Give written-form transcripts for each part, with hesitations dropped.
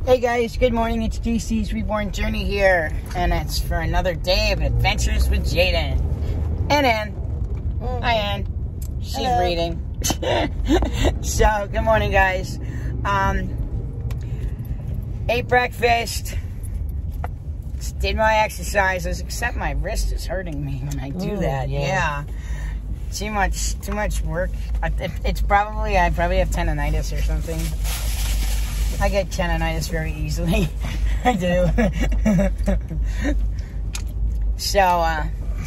Hey guys, good morning. It's DC's Reborn Journey here, and it's for another day of adventures with Jaden and Ann. Hi, Ann. She's Hello. reading. So, good morning, guys. Ate breakfast. Did my exercises, except my wrist is hurting me when I do that. Yeah. Too much work. It's probably, I probably have tendonitis or something. I get tendonitis very easily. I do. So,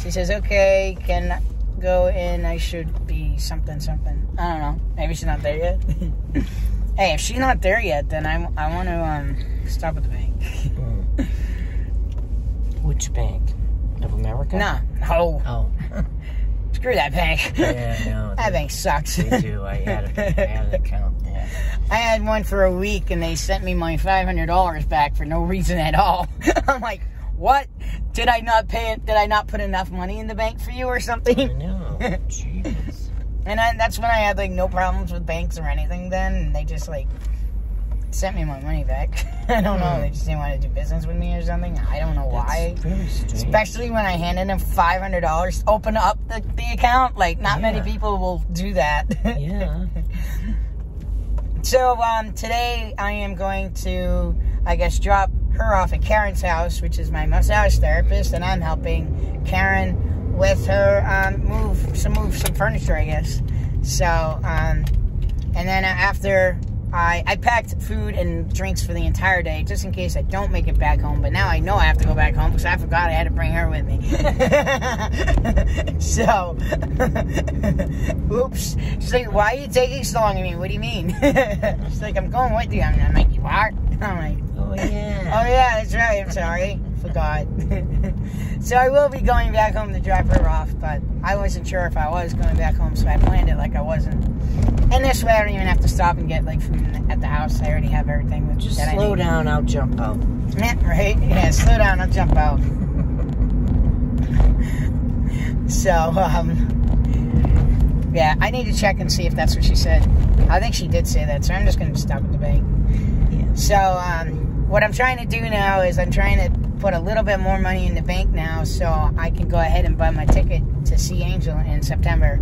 she says, okay, can go in. I should be something. I don't know. Maybe she's not there yet. Hey, if she's not there yet, then I want to stop at the bank. Which bank? Of America? No. Oh. Screw that bank. Yeah, I know. That bank sucks. They do. I had an account there. I had one for a week, and they sent me my $500 back for no reason at all. I'm like, what? Did I not pay it? Did I not put enough money in the bank for you or something? I know. Jeez. And that's when I had, like, no problems with banks or anything then. And they just, like, sent me my money back. I don't know. They just didn't want to do business with me or something. I don't know why. That's very strange. Especially when I handed them $500 to open up the account. Like, not many people will do that. Yeah. So, today I am going to, I guess, drop her off at Karen's house, which is my massage therapist, and I'm helping Karen with her, move some furniture, I guess. So, and then after I packed food and drinks for the entire day, just in case I don't make it back home. But now I know I have to go back home because I forgot I had to bring her with me. So, oops. She's like, why are you taking so long? I mean, what do you mean? She's like, I'm going with you. I'm like, you are? I'm like, Oh, yeah. oh yeah, that's right. I'm sorry. Forgot. So I will be going back home to drop her off, but I wasn't sure if I was going back home, so I planned it like I wasn't. And this way I don't even have to stop and get like food at the house. I already have everything. Just slow down, I'll jump out. Yeah, right? Yeah, slow down, I'll jump out. So, yeah, I need to check and see if that's what she said. I think she did say that, so I'm just going to stop at the bank. Yeah. So, what I'm trying to do now is I'm trying to put a little bit more money in the bank now so I can go ahead and buy my ticket to see Angel in September.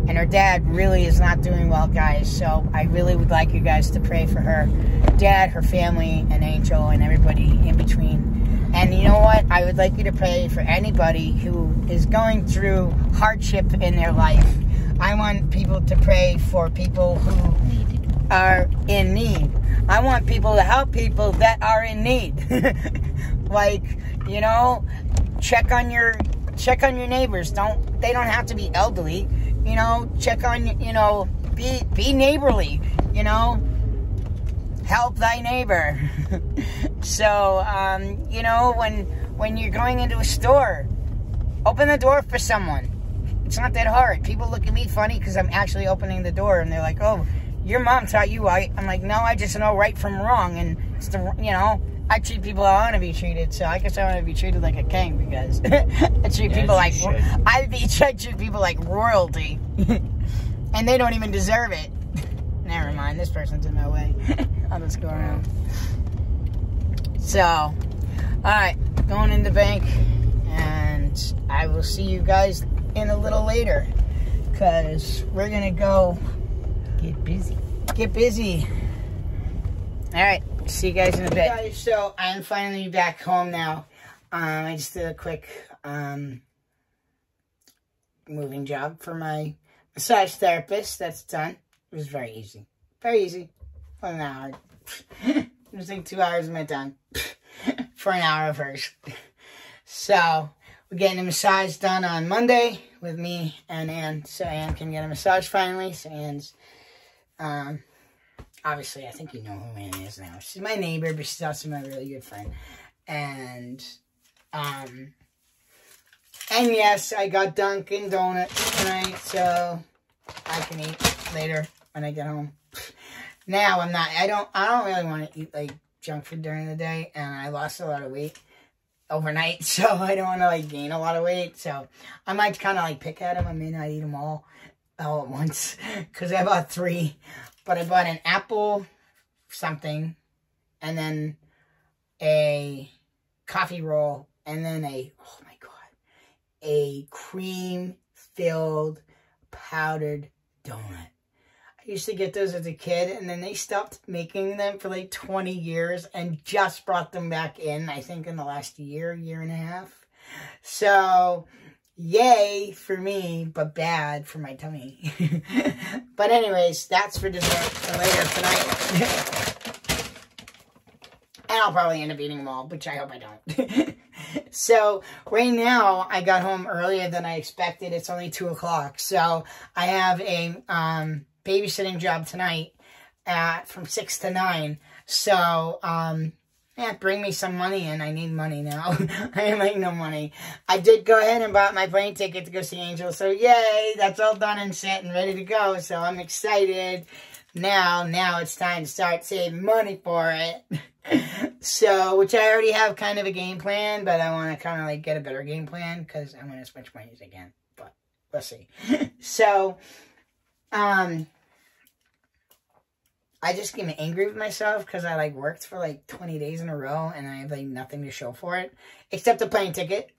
And her dad really is not doing well, guys, so I really would like you guys to pray for her dad, her family, and Angel, and everybody in between. And you know what? I would like you to pray for anybody who is going through hardship in their life. I want people to pray for people who are in need. I want people to help people that are in need. Like, you know, check on your neighbors. They don't have to be elderly. You know, check on, you know, be neighborly, you know, help thy neighbor. So, you know, when you're going into a store, open the door for someone. It's not that hard. People look at me funny because I'm actually opening the door, and they're like, oh, your mom taught you right. I'm like, no, I just know right from wrong, and it's the, you know, I treat people how I want to be treated, so I guess I want to be treated like a king because I treat people like I treat people like royalty, and they don't even deserve it. Never mind, this person's in my way. I'll just go around. So, all right, going in the bank, and I will see you guys in a little later because we're gonna go Get busy. All right. See you guys in a bit. Guys, so I'm finally back home now. I just did a quick moving job for my massage therapist. That's done. It was very easy. Very easy. Wasn't that hard. It was like 2 hours of my time for an hour of hers. So we're getting a massage done on Monday with me and Ann. So Ann can get a massage finally. So Ann's obviously, I think you know who Ann is now. She's my neighbor, but she's also my really good friend. And yes, I got Dunkin' Donuts tonight, so I can eat later when I get home. Now I don't really want to eat like junk food during the day, and I lost a lot of weight overnight, so I don't want to like gain a lot of weight. So I might kind of like pick at them. I may not eat them all at once because I bought 3. But I bought an apple something and then a coffee roll, and then oh my God, a cream-filled powdered donut. I used to get those as a kid, and then they stopped making them for like 20 years and just brought them back in, I think, in the last year and a half. So, yay for me, but bad for my tummy. But anyways, that's for dessert for later tonight. And I'll probably end up eating them all, which I hope I don't. So, right now, I got home earlier than I expected. It's only 2 o'clock. So, I have a babysitting job tonight from 6 to 9. So, yeah, bring me some money in. I need money now. I have like no money. I did go ahead and bought my plane ticket to go see Angel. So, yay, that's all done and set and ready to go. So, I'm excited. Now it's time to start saving money for it. So, which I already have kind of a game plan, but I want to kind of like get a better game plan because I'm going to switch monies again. But we'll see. So, I just get angry with myself because I like worked for like 20 days in a row and I have like nothing to show for it except a plane ticket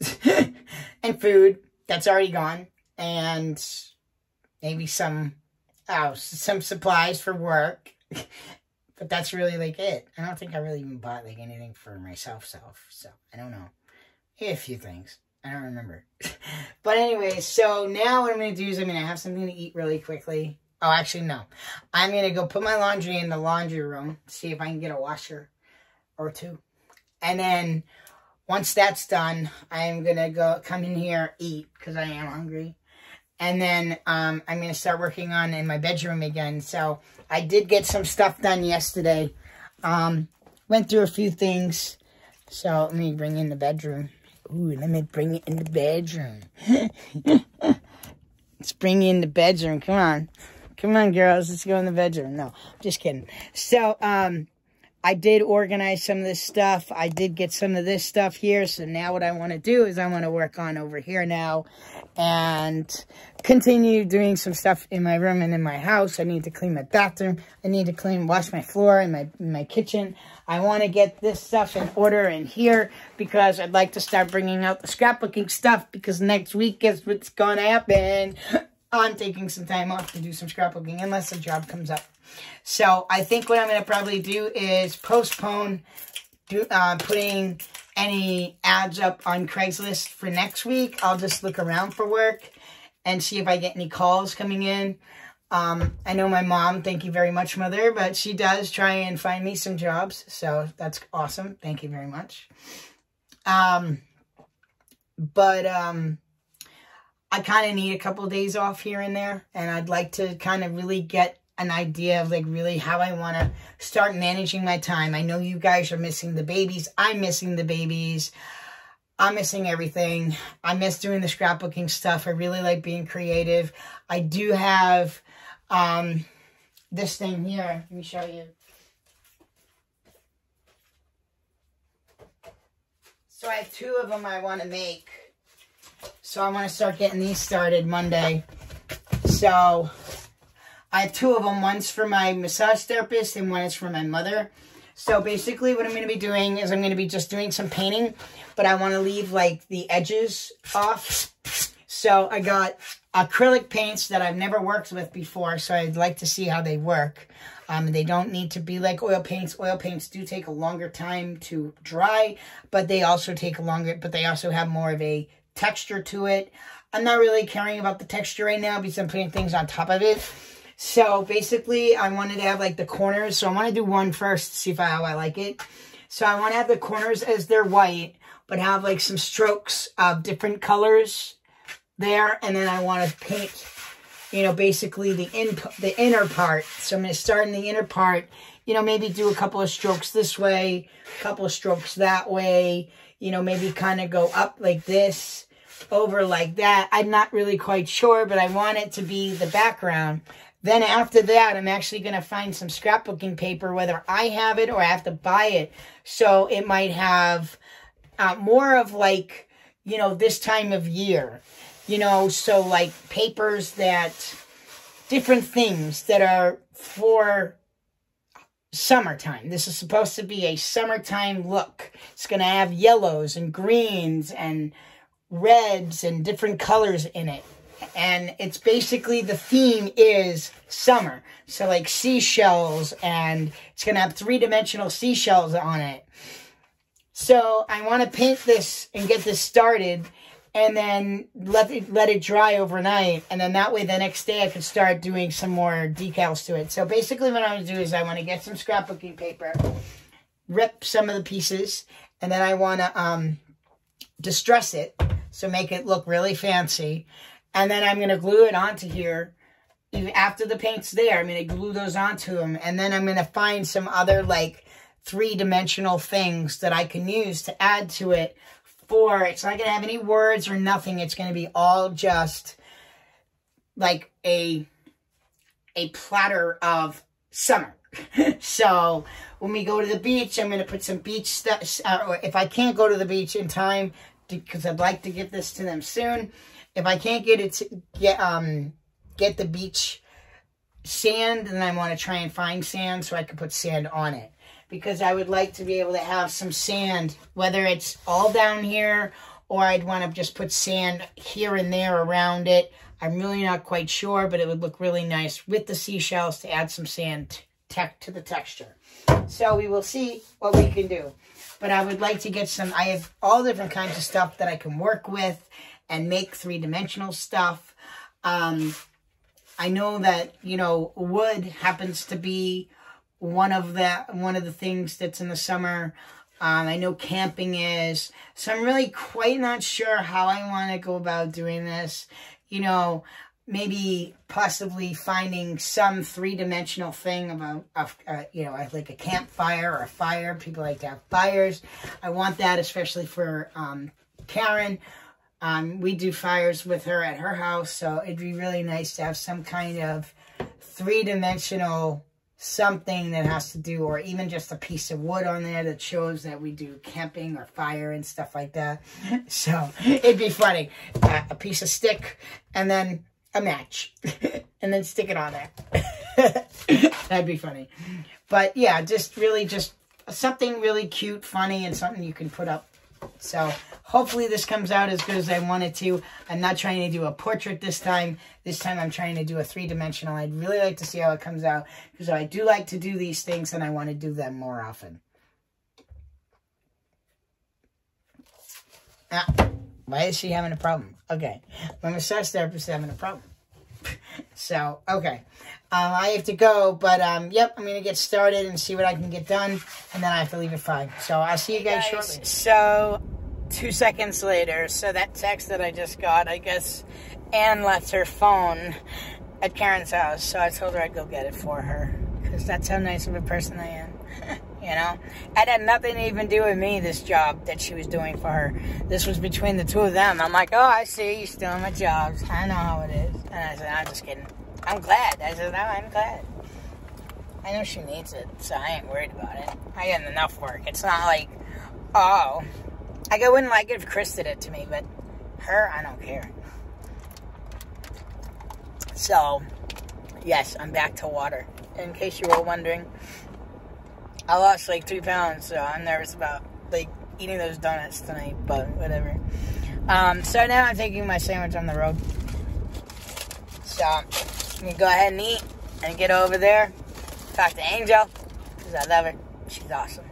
and food that's already gone and maybe some supplies for work. But that's really like it. I don't think I really even bought like anything for myself. So I don't know. A few things. I don't remember. But anyway, so now what I'm going to do is I'm going to have something to eat really quickly. Oh, actually, no. I'm going to go put my laundry in the laundry room. See if I can get a washer or two. And then once that's done, I'm going to come in here, eat, because I am hungry. And then I'm going to start working on in my bedroom again. So I did get some stuff done yesterday. Went through a few things. So let me bring in the bedroom. Ooh, let me bring it in the bedroom. Let's bring you in the bedroom. Come on. Come on, girls. Let's go in the bedroom. No, just kidding. So, I did organize some of this stuff. I did get some of this stuff here. So now what I want to do is I want to work on over here now and continue doing some stuff in my room and in my house. I need to clean my bathroom. I need to wash my floor in my kitchen. I want to get this stuff in order in here because I'd like to start bringing out the scrapbooking stuff because next week is what's going to happen. I'm taking some time off to do some scrapbooking unless a job comes up. So I think what I'm going to probably do is postpone putting any ads up on Craigslist for next week. I'll just look around for work and see if I get any calls coming in. I know my mom, thank you very much, Mother, but she does try and find me some jobs. So that's awesome. Thank you very much. I kind of need a couple of days off here and there, and I'd like to kind of really get an idea of like really how I want to start managing my time. I know you guys are missing the babies. I'm missing the babies. I'm missing everything. I miss doing the scrapbooking stuff. I really like being creative. I do have this thing here. Let me show you. So I have 2 of them I want to make. So I want to start getting these started Monday. So I have 2 of them. One's for my massage therapist and one is for my mother. So basically what I'm going to be doing is I'm going to be just doing some painting. But I want to leave like the edges off. So I got acrylic paints that I've never worked with before. So I'd like to see how they work. They don't need to be like oil paints. Oil paints do take a longer time to dry. But they also take but they also have more of a texture to it. I'm not really caring about the texture right now because I'm putting things on top of it. So basically I wanted to have like the corners. So I want to do one first to see how I like it. So I want to have the corners as they're white, but have like some strokes of different colors there. And then I want to paint, you know, basically the inner part. So I'm going to start in the inner part, you know, maybe do a couple of strokes this way, a couple of strokes that way, you know, maybe kind of go up like this, over like that. I'm not really quite sure, but I want it to be the background. Then after that, I'm actually going to find some scrapbooking paper, whether I have it or I have to buy it. So it might have more of like, you know, this time of year, you know, so like papers that, different things that are for summertime. This is supposed to be a summertime look. It's going to have yellows and greens and reds and different colors in it. And it's basically, the theme is summer. So like seashells, and it's going to have 3-dimensional seashells on it. So I want to paint this and get this started, and then let it dry overnight. And then that way the next day I can start doing some more decals to it. So basically what I'm going to do is I want to get some scrapbooking paper, rip some of the pieces, and then I want to distress it. So make it look really fancy. And then I'm going to glue it onto here. After the paint's there, I'm going to glue those onto them. And then I'm going to find some other like 3-dimensional things that I can use to add to it. It's not going to have any words or nothing. It's going to be all just like a platter of summer. So when we go to the beach, I'm going to put some beach stuff. Or if I can't go to the beach in time, because I'd like to get this to them soon. If I can't get the beach sand, then I want to try and find sand so I can put sand on it. Because I would like to be able to have some sand, whether it's all down here or I'd want to just put sand here and there around it. I'm really not quite sure, but it would look really nice with the seashells to add some sand to the texture. So we will see what we can do. But I would like to get some, I have all different kinds of stuff that I can work with and make 3-dimensional stuff. I know that, you know, wood happens to be one of the things that's in the summer. I know camping is. So I'm really quite not sure how I want to go about doing this. You know, maybe possibly finding some 3-dimensional thing about, you know, like a campfire or a fire. People like to have fires. I want that especially for Karen. We do fires with her at her house, so it'd be really nice to have some kind of 3-dimensional something that has to do, or even just a piece of wood on there that shows that we do camping or fire and stuff like that. So it'd be funny. A piece of stick and then a match and then stick it on there. That'd be funny. But yeah, just something really cute, funny, and something you can put up. So hopefully this comes out as good as I wanted to. I'm not trying to do a portrait this time. This time I'm trying to do a 3-dimensional. I'd really like to see how it comes out, because I do like to do these things and I want to do them more often. Why is she having a problem? Okay. My massage therapist is having a problem. So, okay. I have to go, but, yep, I'm going to get started and see what I can get done, and then I have to leave at 5. So, I'll see you guys shortly. So, 2 seconds later, so that text that I just got, I guess Ann left her phone at Karen's house, so I told her I'd go get it for her, because that's how nice of a person I am. You know, it had nothing to even do with me, this job that she was doing for her. This was between the two of them. I'm like, oh, I see, you're stealing my jobs. I know how it is. And I said, I'm just kidding. I'm glad. I said, no, I'm glad. I know she needs it, so I ain't worried about it. I get enough work. It's not like, oh. Like, I wouldn't like it if Chris did it to me, but her, I don't care. So, yes, I'm back to water. In case you were wondering, I lost like 3 pounds, so I'm nervous about like eating those donuts tonight, but whatever. So now I'm taking my sandwich on the road. So I'm gonna go ahead and eat and get over there, talk to Angel, because I love her. She's awesome.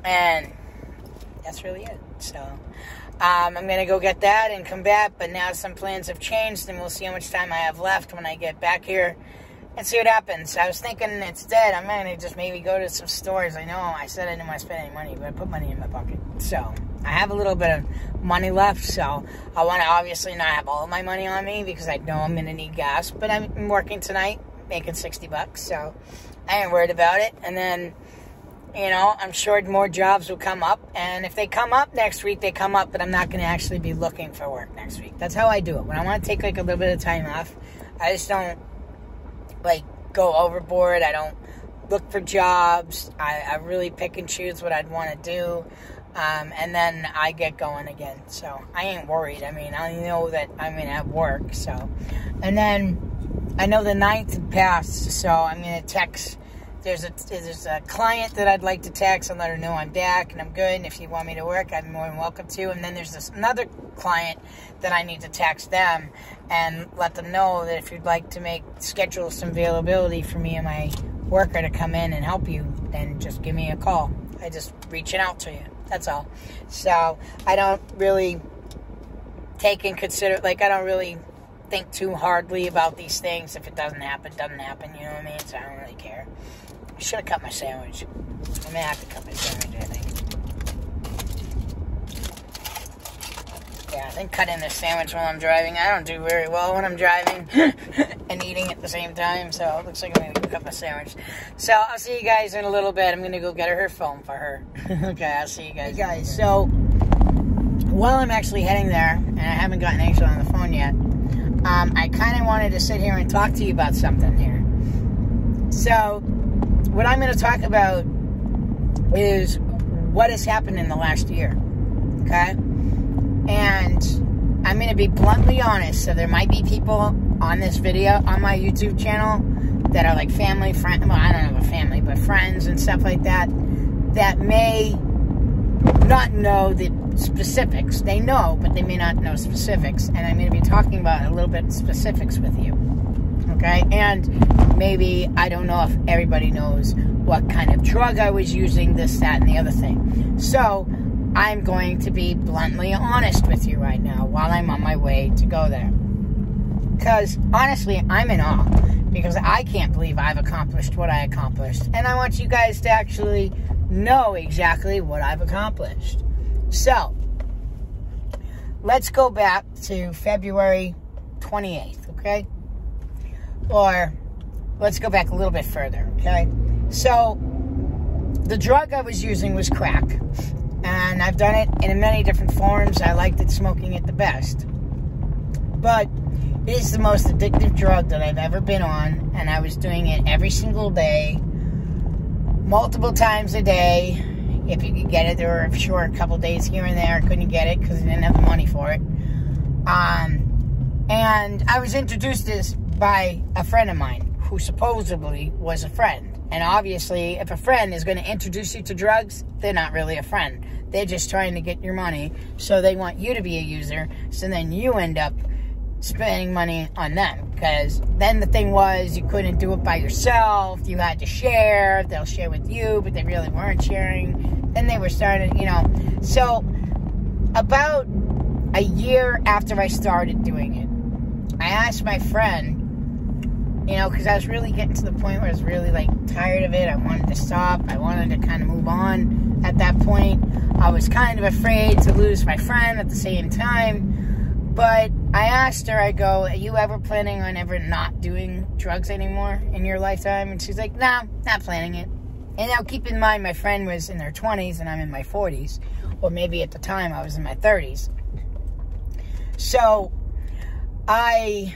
And that's really it. So I'm gonna go get that and come back, but now some plans have changed, and we'll see how much time I have left when I get back here and see what happens. I was thinking instead I'm going to just maybe go to some stores. I know I said I didn't want to spend any money, but I put money in my pocket. So I have a little bit of money left, so I want to obviously not have all of my money on me because I know I'm going to need gas. But I'm working tonight, making $60, so I ain't worried about it. And then, you know, I'm sure more jobs will come up. And if they come up next week, they come up, but I'm not going to actually be looking for work next week. That's how I do it. When I want to take like a little bit of time off, I just don't like go overboard. I don't look for jobs. I really pick and choose what I'd want to do, and then I get going again. So I ain't worried. I mean, I know that I'm gonna have work. So, and then I know the 9th passed, so I'm gonna text there's a client that I'd like to text and let her know I'm back and I'm good, and if you want me to work, I'm more than welcome to. And then there's another client that I need to text them and let them know that if you'd like to schedule some availability for me and my worker to come in and help you, then just give me a call. I just reaching out to you. That's all. So I don't really I don't really think too hardly about these things. If it doesn't happen, it doesn't happen. You know what I mean? So I don't really care. I should have cut my sandwich. I may have to cut my sandwich, I think. Yeah, I think cutting the sandwich while I'm driving, I don't do very well when I'm driving and eating at the same time. So it looks like I'm going to cut my sandwich. So I'll see you guys in a little bit. I'm going to go get her phone for her. Okay, I'll see you guys. Hey guys, so while I'm actually heading there, and I haven't gotten Angel on the phone yet, I kind of wanted to sit here and talk to you about something here. So what I'm going to talk about is what has happened in the last year, okay? And I'm going to be bluntly honest. So there might be people on this video, on my YouTube channel, that are like family, friends, well, I don't know about family, but friends and stuff like that, that may not know the specifics. They know, but they may not know specifics. And I'm going to be talking about a little bit specifics with you, okay? And maybe, I don't know if everybody knows what kind of drug I was using, this, that, and the other thing. So I'm going to be bluntly honest with you right now while I'm on my way to go there. Because, honestly, I'm in awe. Because I can't believe I've accomplished what I accomplished. And I want you guys to actually know exactly what I've accomplished. So, let's go back to February 28th, okay? Or, let's go back a little bit further, okay? So, the drug I was using was crack. And I've done it in many different forms. I liked it, smoking it the best. But it is the most addictive drug that I've ever been on. And I was doing it every single day, multiple times a day. If you could get it, there were, a couple days here and there I couldn't get it because I didn't have the money for it. And I was introduced to this by a friend of mine who supposedly was a friend. And obviously, if a friend is going to introduce you to drugs, they're not really a friend. They're just trying to get your money, so they want you to be a user, so then you end up spending money on them. Because then the thing was, you couldn't do it by yourself. You had to share. They'll share with you, but they really weren't sharing. Then they were starting, you know. So, about a year after I started doing it, I asked my friend, you know, because I was really getting to the point where I was really, like, tired of it. I wanted to stop. I wanted to kind of move on at that point. I was kind of afraid to lose my friend at the same time. But I asked her, I go, are you ever planning on ever not doing drugs anymore in your lifetime? And she's like, no, not planning it. And now keep in mind, my friend was in her 20s and I'm in my 40s. Or maybe at the time I was in my 30s. So I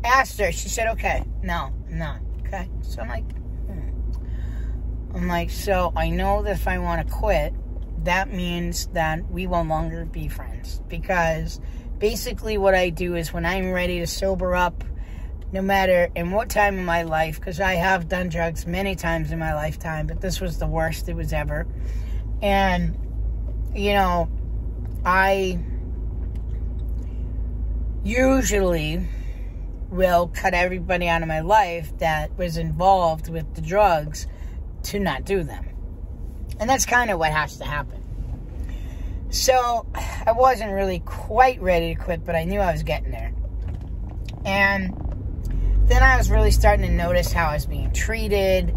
asked her, she said, okay, no, I'm not, okay? So I'm like, so I know that if I want to quit, that means that we will no longer be friends. Because basically what I do is when I'm ready to sober up, no matter in what time in my life, because I have done drugs many times in my lifetime, but this was the worst it was ever. And, you know, I usually will cut everybody out of my life that was involved with the drugs to not do them. And that's kind of what has to happen. So, I wasn't really quite ready to quit, but I knew I was getting there. And then I was really starting to notice how I was being treated.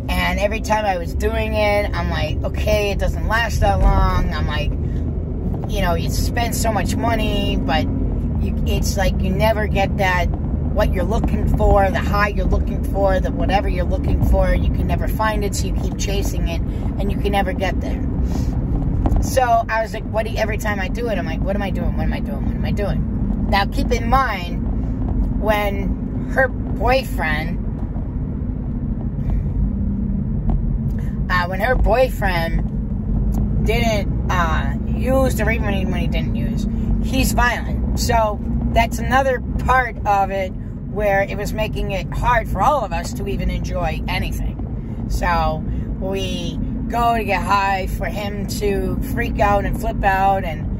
And every time I was doing it, I'm like, okay, it doesn't last that long. I'm like, you know, you spend so much money, but it's like you never get that, what you're looking for, the high you're looking for, the whatever you're looking for, you can never find it, so you keep chasing it, and you can never get there. So, I was like, every time I do it, I'm like, what am I doing, what am I doing, what am I doing? Now, keep in mind, when her boyfriend didn't use, or even when he didn't use, he's violent. So, that's another part of it where it was making it hard for all of us to even enjoy anything. So we go to get high for him to freak out and flip out and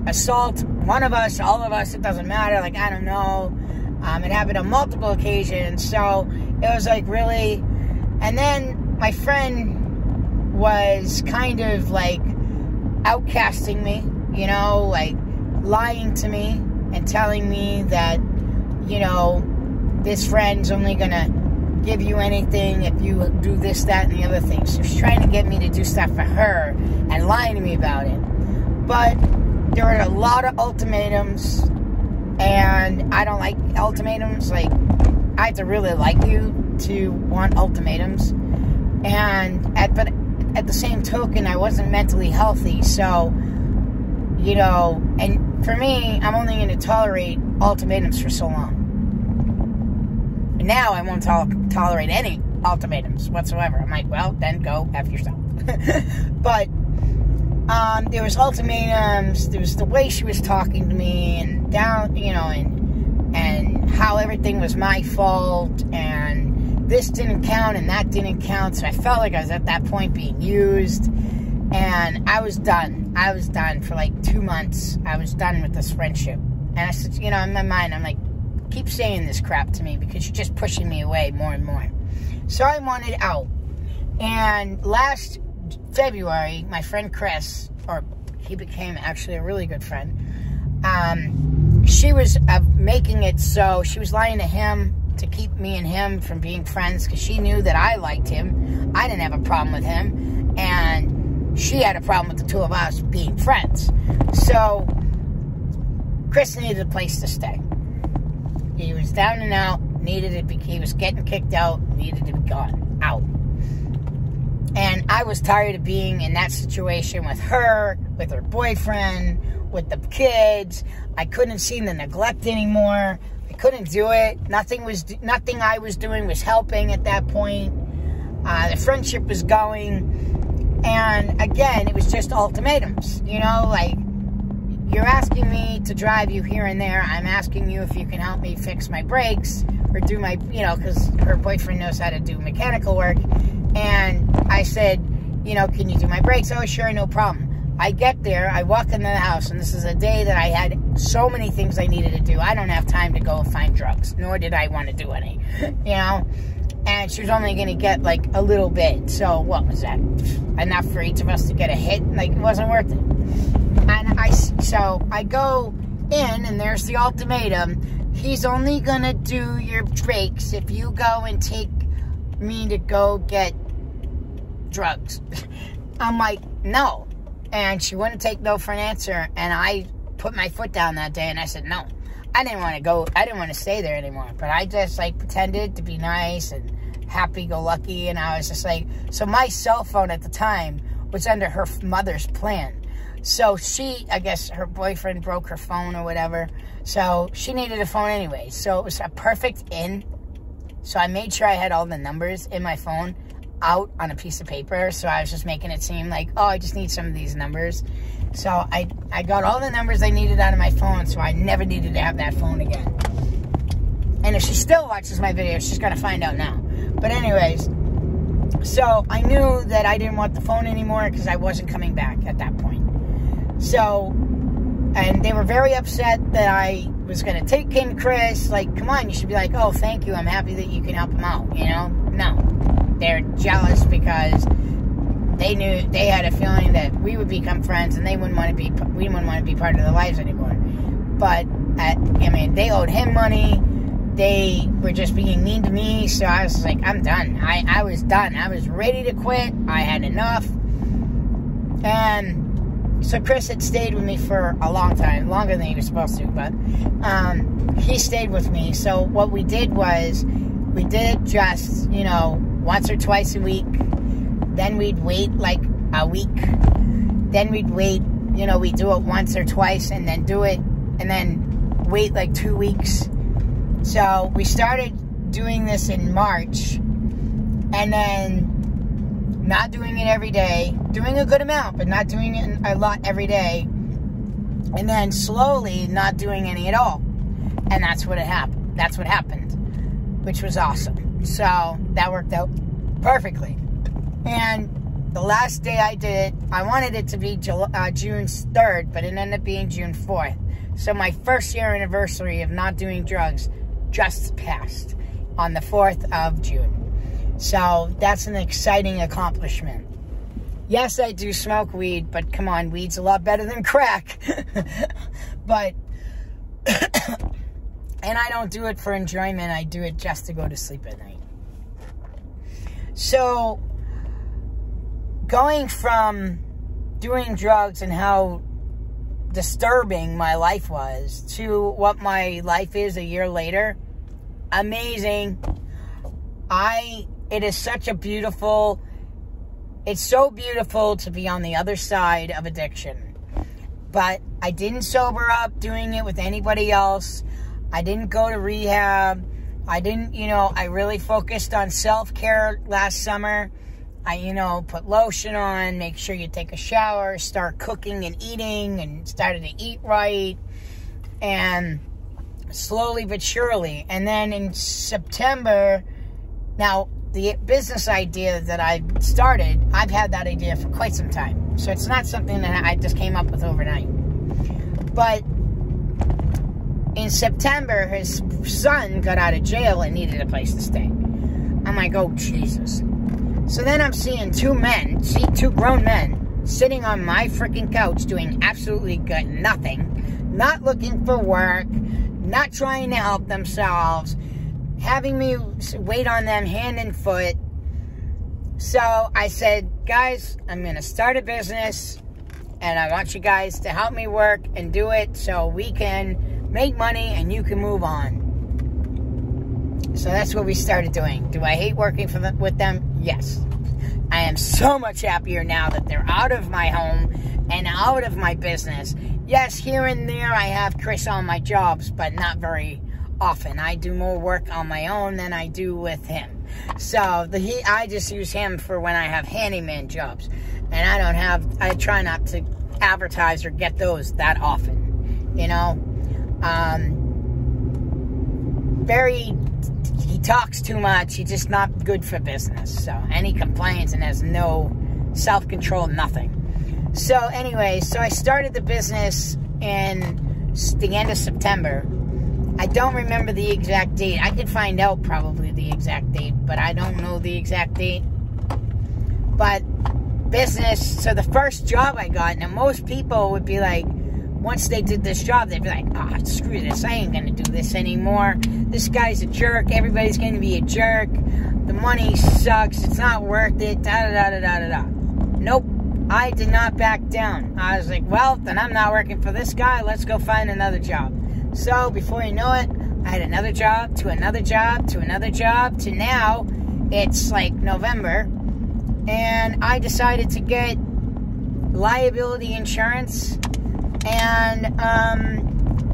assault one of us, all of us, it doesn't matter, like, I don't know. It happened on multiple occasions, so it was like really. And then my friend was kind of like outcasting me, you know, like lying to me and telling me that, you know, this friend's only gonna give you anything if you do this, that, and the other thing. So she's trying to get me to do stuff for her and lying to me about it. But there were a lot of ultimatums, and I don't like ultimatums. Like, I have to really like you to want ultimatums. And but at the same token, I wasn't mentally healthy, so, you know, and for me, I'm only going to tolerate ultimatums for so long. Now I won't tolerate any ultimatums whatsoever. I'm like, well, then go F yourself. But there was ultimatums, there was the way she was talking to me, and down, you know, and how everything was my fault, and this didn't count and that didn't count. So I felt like I was at that point being used, and I was done. I was done for like 2 months. I was done with this friendship. And I said, you know, in my mind, I'm like, keep saying this crap to me because you're just pushing me away more and more. So I wanted out. And last February, my friend Chris, or he became actually a really good friend, she was making it so she was lying to him to keep me and him from being friends because she knew that I liked him. I didn't have a problem with him, and she had a problem with the two of us being friends. So Chris needed a place to stay. He was down and out, he was getting kicked out, needed to be gone, out. And I was tired of being in that situation with her boyfriend, with the kids. I couldn't see the neglect anymore. I couldn't do it. Nothing I was doing was helping at that point. The friendship was going. And again, it was just ultimatums. You know, like, you're asking me to drive you here and there. I'm asking you if you can help me fix my brakes or do my, you know, because her boyfriend knows how to do mechanical work. And I said, you know, can you do my brakes? Oh, sure, no problem. I get there, I walk into the house, and this is a day that I had so many things I needed to do. I don't have time to go find drugs, nor did I want to do any, you know? And she was only going to get, like, a little bit. So what was that? Enough for each of us to get a hit? Like, it wasn't worth it. And so I go in, and there's the ultimatum. He's only going to do your brakes if you go and take me to go get drugs. I'm like, no. And she wouldn't take no for an answer. And I put my foot down that day, and I said, no. I didn't want to go. I didn't want to stay there anymore. But I just, like, pretended to be nice and happy-go-lucky. And I was just like, so my cell phone at the time was under her mother's plan. So she, I guess her boyfriend broke her phone or whatever. So she needed a phone anyway. So it was a perfect in. So I made sure I had all the numbers in my phone out on a piece of paper. So I was just making it seem like, oh, I just need some of these numbers. So I got all the numbers I needed out of my phone, so I never needed to have that phone again. And if she still watches my videos, she's going to find out now. But anyways, so I knew that I didn't want the phone anymore because I wasn't coming back at that point. So, and they were very upset that I was going to take in Chris. Like, come on, you should be like, oh, thank you. I'm happy that you can help him out, you know? No. They're jealous because they knew, they had a feeling that we would become friends and we wouldn't want to be part of their lives anymore. But, I mean, they owed him money. They were just being mean to me. So I was like, I'm done. I was done. I was ready to quit. I had enough. And so Chris had stayed with me for a long time, longer than he was supposed to, but he stayed with me. So what we did was, we did it just, you know, once or twice a week. Then we'd wait like a week. Then we'd wait, you know, we'd do it once or twice and then do it, and then wait like 2 weeks. So we started doing this in March, and then not doing it every day, doing a good amount, but not doing it a lot every day, and then slowly not doing any at all. And that's what happened. That's what happened, which was awesome. So that worked out perfectly. And the last day I did it, I wanted it to be June 3rd, but it ended up being June 4th. So my first year anniversary of not doing drugs just passed on the 4th of June. So that's an exciting accomplishment. Yes, I do smoke weed, but come on, weed's a lot better than crack. But, and I don't do it for enjoyment, I do it just to go to sleep at night. So, going from doing drugs and how disturbing my life was to what my life is a year later, amazing. It is such a beautiful, it's so beautiful to be on the other side of addiction. But I didn't sober up doing it with anybody else. I didn't go to rehab. I didn't, I really focused on self-care last summer. I, put lotion on, make sure you take a shower, start cooking and eating, and started to eat right. And slowly but surely. And then in September, now, the business idea that I started, I've had that idea for quite some time. So it's not something that I just came up with overnight. But in September, his son got out of jail and needed a place to stay. I'm like, oh, Jesus. So then I'm seeing two grown men, sitting on my freaking couch doing absolutely nothing, not looking for work, not trying to help themselves, having me wait on them hand and foot. So I said, guys, I'm going to start a business, and I want you guys to help me work and do it so we can make money and you can move on. So that's what we started doing. Do I hate working with them? Yes. I am so much happier now that they're out of my home and out of my business. Yes, here and there I have Chris on my jobs, but not very often. I do more work on my own than I do with him. So I just use him for when I have handyman jobs. And I try not to advertise or get those that often. He talks too much. He's just not good for business. So, and he complains and has no self-control, nothing. So anyway, I started the business in the end of September. I don't remember the exact date. I could find out probably the exact date, but I don't know the exact date. But business, so the first job I got, now most people would be like, once they did this job, they'd be like, screw this, I ain't gonna do this anymore. This guy's a jerk, everybody's gonna be a jerk, the money sucks, it's not worth it, da-da-da-da-da-da-da. Nope, I did not back down. I was like, well, then I'm not working for this guy, let's go find another job. So, before you know it, I had another job, to another job, to another job, to now, it's like November, and I decided to get liability insurance, and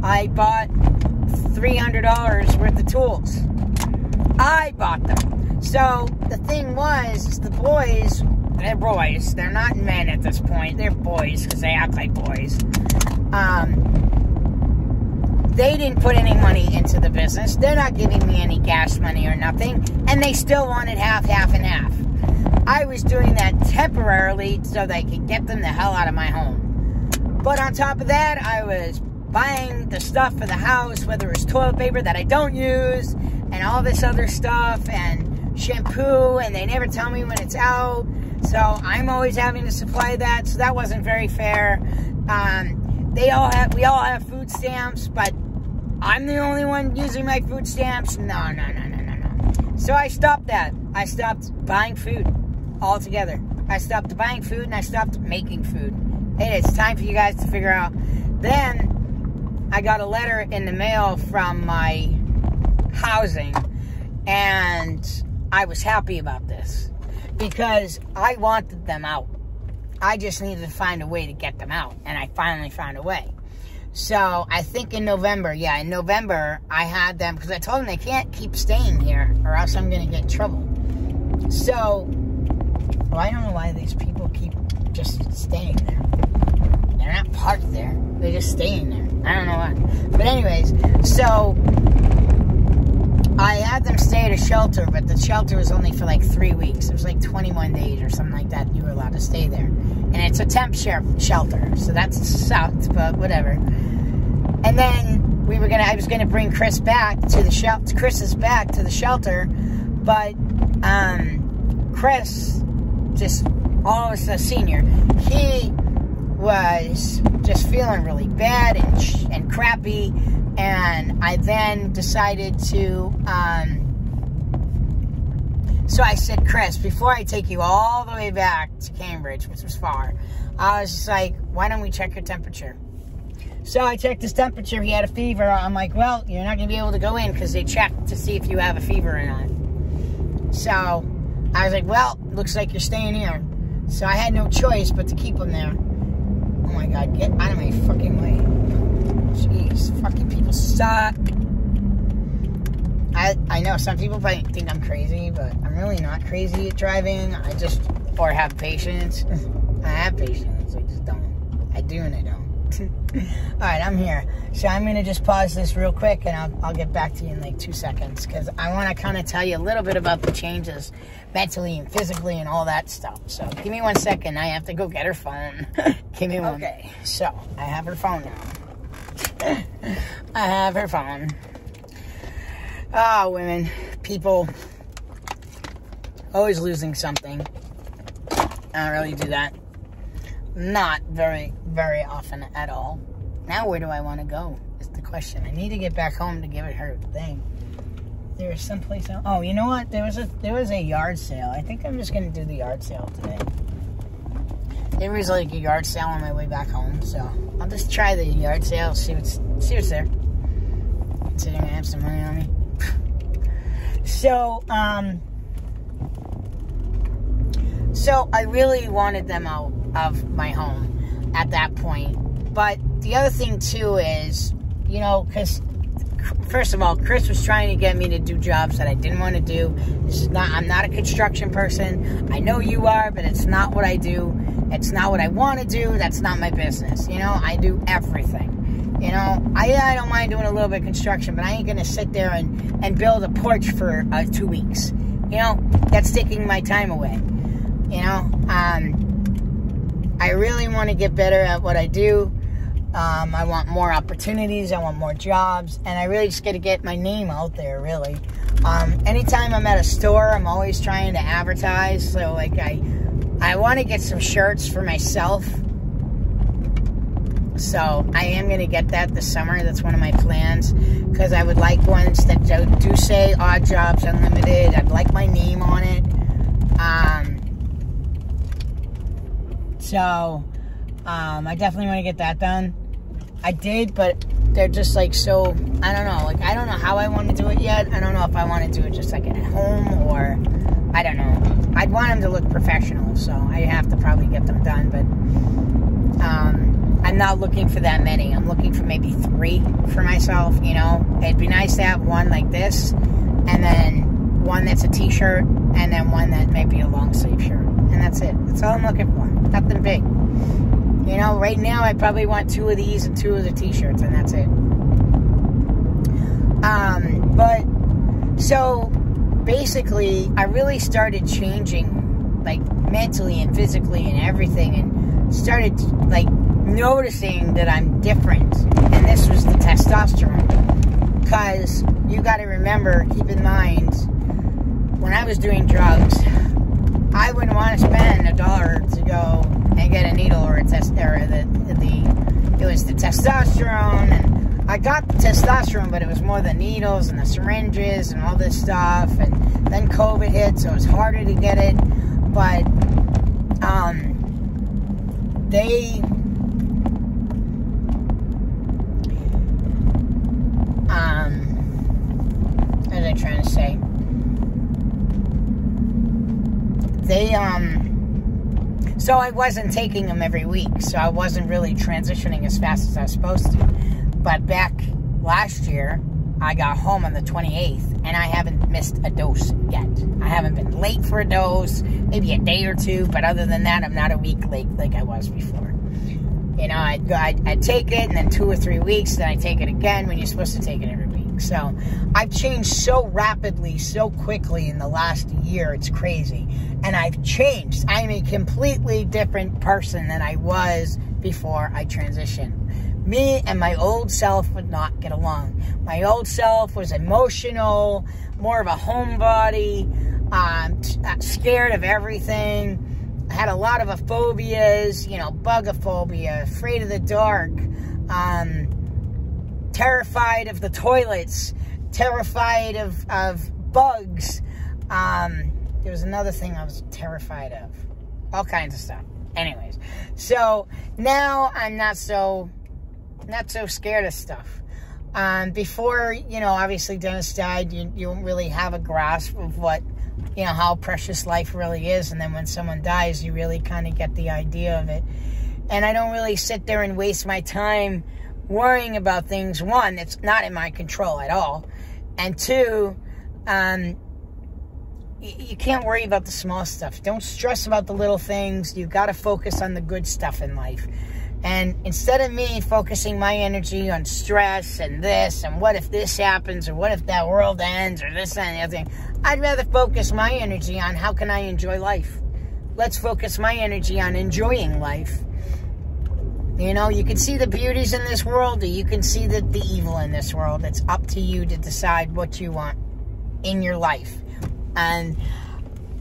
I bought $300 worth of tools. I bought them. So, the thing was, the boys, they're boys, they're not men at this point, they're boys, because they act like boys. They didn't put any money into the business. They're not giving me any gas money or nothing. And they still wanted half, and half. I was doing that temporarily so they could get them the hell out of my home. But on top of that, I was buying the stuff for the house, whether it's toilet paper that I don't use, and all this other stuff, and shampoo, and they never tell me when it's out. So I'm always having to supply that, so that wasn't very fair. We all have food stamps, but I'm the only one using my food stamps. No. So I stopped that. I stopped buying food altogether. I stopped buying food and I stopped making food. Hey, it's time for you guys to figure out. Then I got a letter in the mail from my housing, and I was happy about this because I wanted them out. I just needed to find a way to get them out, and I finally found a way. So, I think in November, I had them, because I told them they can't keep staying here, or else I'm going to get in trouble. So, well, I don't know why these people keep just staying there. They're not parked there. They're just staying there. I don't know why. But anyways, so, I had them stay at a shelter, but the shelter was only for like 3 weeks. It was like 21 days or something like that. You were allowed to stay there. And it's a temp shelter, so that sucked, but whatever. And then I was gonna bring Chris back to the shelter. Chris is back to the shelter, but Chris, just all of a senior, he was just feeling really bad and crappy. And I then decided to, so I said, Chris, before I take you all the way back to Cambridge, which was far, I was just like, why don't we check your temperature? So I checked his temperature. He had a fever. I'm like, well, you're not going to be able to go in because they check to see if you have a fever or not. So I was like, well, looks like you're staying here. So I had no choice but to keep him there. Oh my God, get out of my fucking way. Jeez, fucking people suck. I know some people might think I'm crazy, but I'm really not crazy at driving. Or have patience. I have patience, I just don't. I do and I don't. Alright, I'm here. So I'm going to just pause this real quick and I'll get back to you in like 2 seconds. Because I want to kind of tell you a little bit about the changes mentally and physically and all that stuff. So give me 1 second. I have to go get her phone. Give me one. Okay, so I have her phone now. I have her phone. Women, people, always losing something. I don't really do that. Not very, very often at all. Now where do I want to go is the question. I need to get back home to give it her thing. There is someplace else. Oh, you know what? There was a yard sale. I think I'm just going to do the yard sale today. There was like a yard sale on my way back home, so I'll just try the yard sale, see what's there. Considering I have some money on me. So I really wanted them out of my home at that point. But the other thing too is, you know, because first of all, Chris was trying to get me to do jobs that I didn't want to do. I'm not a construction person. I know you are, but it's not what I do. It's not what I want to do. That's not my business. You know, I do everything. You know, I don't mind doing a little bit of construction, but I ain't going to sit there and build a porch for 2 weeks. You know, that's taking my time away. You know, I really want to get better at what I do. I want more opportunities. I want more jobs. And I really just got to get my name out there, really. Anytime I'm at a store, I'm always trying to advertise. So, like, I want to get some shirts for myself. So, I am going to get that this summer. That's one of my plans. Because I would like ones that do say Odd Jobs Unlimited. I'd like my name on it. So, I definitely want to get that done. I did, but they're just like so, I don't know. Like, I don't know how I want to do it yet. I don't know if I want to do it just like at home or, I don't know. I'd want them to look professional, so I have to probably get them done. But, I'm not looking for that many. I'm looking for maybe 3 for myself, you know. It'd be nice to have one like this, and then one that's a t-shirt, and then one that may be a long sleeve shirt. And that's it. That's all I'm looking for. Nothing big. You know, right now I probably want 2 of these and 2 of the t-shirts, and that's it. But, so, basically, I really started changing, like, mentally and physically and everything, and started, like, noticing that I'm different. And this was the testosterone. Because you got to remember, keep in mind, when I was doing drugs, I wouldn't want to spend $1 to go and get a needle or a test, or it was the testosterone, and I got the testosterone, but it was more the needles and the syringes and all this stuff, and then COVID hit, so it was harder to get it, but, what was I trying to say? So I wasn't taking them every week, so I wasn't really transitioning as fast as I was supposed to. But back last year, I got home on the 28th, and I haven't missed a dose yet. I haven't been late for a dose, maybe a day or 2, but other than that, I'm not a week late like I was before. You know, I'd take it, and then 2 or 3 weeks, then I take it again when you're supposed to take it every week. everything. So I've changed so rapidly, so quickly in the last year. It's crazy. And I've changed. I'm a completely different person than I was before I transitioned. Me and my old self would not get along. My old self was emotional, more of a homebody, scared of everything. I had a lot of phobias, you know, bugophobia, afraid of the dark, terrified of the toilets, terrified of bugs. There was another thing I was terrified of. All kinds of stuff. Anyways, so now I'm not so scared of stuff. Before, you know, obviously Dennis died, you don't really have a grasp of what, you know, how precious life really is. And then when someone dies, you really kind of get the idea of it. And I don't really sit there and waste my time worrying about things. One, it's not in my control at all. And two, you can't worry about the small stuff. Don't stress about the little things. You got to focus on the good stuff in life. And instead of me focusing my energy on stress and this, and what if this happens, or what if that world ends, or this and the other thing, I'd rather focus my energy on how can I enjoy life. Let's focus my energy on enjoying life. You know, you can see the beauties in this world, or you can see the evil in this world. It's up to you to decide what you want in your life. And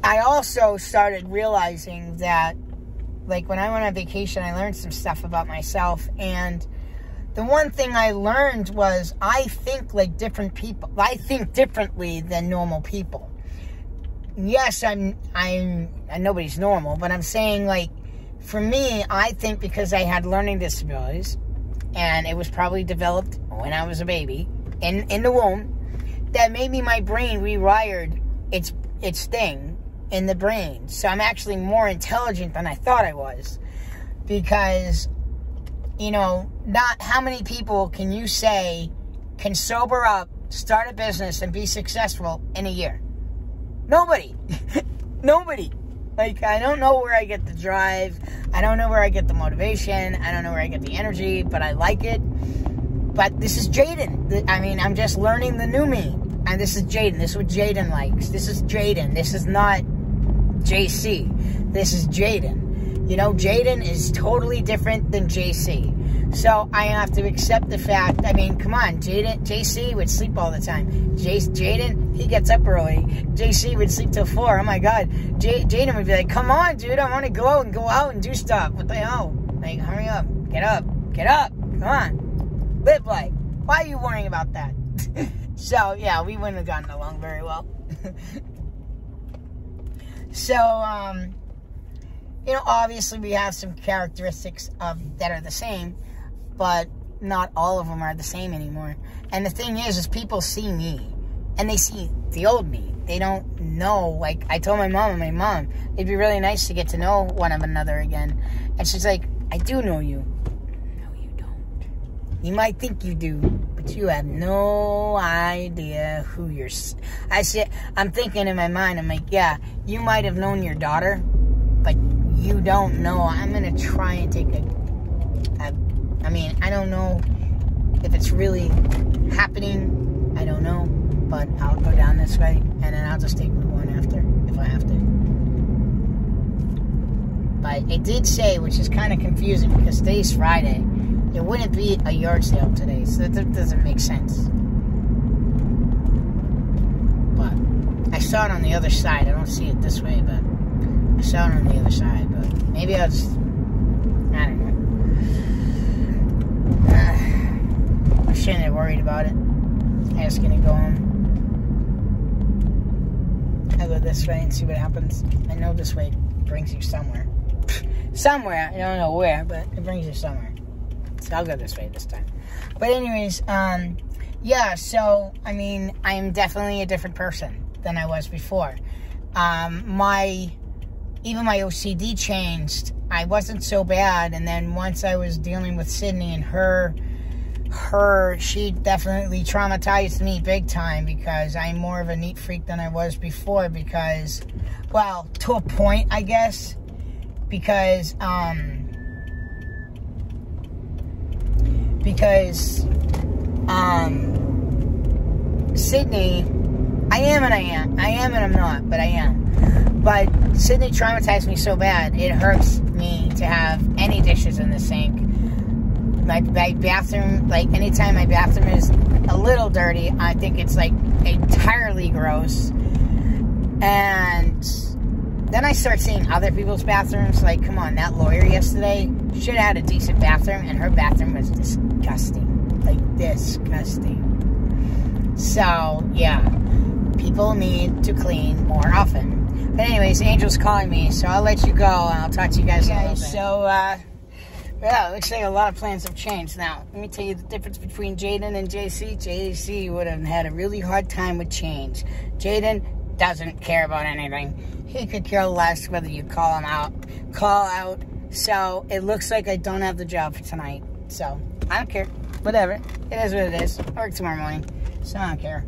I also started realizing that, like, when I went on vacation, I learned some stuff about myself. And the one thing I learned was I think like different people. I think differently than normal people. Yes, I'm nobody's normal, but I'm saying, like, for me, I think because I had learning disabilities, and it was probably developed when I was a baby in the womb, that maybe my brain rewired its thing in the brain. So I'm actually more intelligent than I thought I was. Because, you know, not how many people can you say can sober up, start a business, and be successful in a year? Nobody. Nobody. Like, I don't know where I get the drive. I don't know where I get the motivation. I don't know where I get the energy, but I like it. But this is Jaden. I mean, I'm just learning the new me. And this is Jaden. This is what Jaden likes. This is Jaden. This is not JC. This is Jaden. You know, Jaden is totally different than JC. So I have to accept the fact. I mean, come on, JC would sleep all the time. Jaden, he gets up early. JC would sleep till 4. Oh my God. Jaden would be like, come on, dude, I want to go out and do stuff. What the hell? Like, hurry up. Get up. Come on. Live life. Why are you worrying about that? So, yeah, we wouldn't have gotten along very well. So, you know, obviously we have some characteristics that are the same, but not all of them are the same anymore. And the thing is people see me, and they see the old me. They don't know, like, I told my mom, it'd be really nice to get to know one of another again. And she's like, I do know you. No, you don't. You might think you do, but you have no idea who you're. I'm thinking in my mind, I'm like, yeah, you might have known your daughter, but you don't know. I'm going to try and take I mean, I don't know if it's really happening. I don't know, but I'll go down this way, and then I'll just take one after, if I have to. But it did say, which is kind of confusing, because today's Friday, it wouldn't be a yard sale today, so that doesn't make sense. But I saw it on the other side. I don't see it this way, but I saw it on the other side. But maybe I'll just, I don't know. I shouldn't have worried about it. I'm just gonna go home. I'll go this way and see what happens. I know this way brings you somewhere. Somewhere. I don't know where, but it brings you somewhere. So I'll go this way this time. But anyways, yeah, so, I mean, I am definitely a different person than I was before. Even my OCD changed. I wasn't so bad, and then once I was dealing with Sydney and she definitely traumatized me big time, because I'm more of a neat freak than I was before, because, well, to a point, I guess, because Sydney, I am and I'm not, but I am. But Sydney traumatized me so bad, it hurts me to have any dishes in the sink. My bathroom, like anytime my bathroom is a little dirty, I think it's like entirely gross. And then I start seeing other people's bathrooms. Like, come on, that lawyer yesterday should have had a decent bathroom, and her bathroom was disgusting. Like, disgusting. So, yeah, people need to clean more often. But anyways, Angel's calling me, so I'll let you go, and I'll talk to you guys in a little bit. So, yeah, it looks like a lot of plans have changed. Now, let me tell you the difference between Jaden and JC. JC would have had a really hard time with change. Jaden doesn't care about anything. He could care less whether you call out. So, it looks like I don't have the job for tonight. So, I don't care. Whatever. It is what it is. I work tomorrow morning. So, I don't care.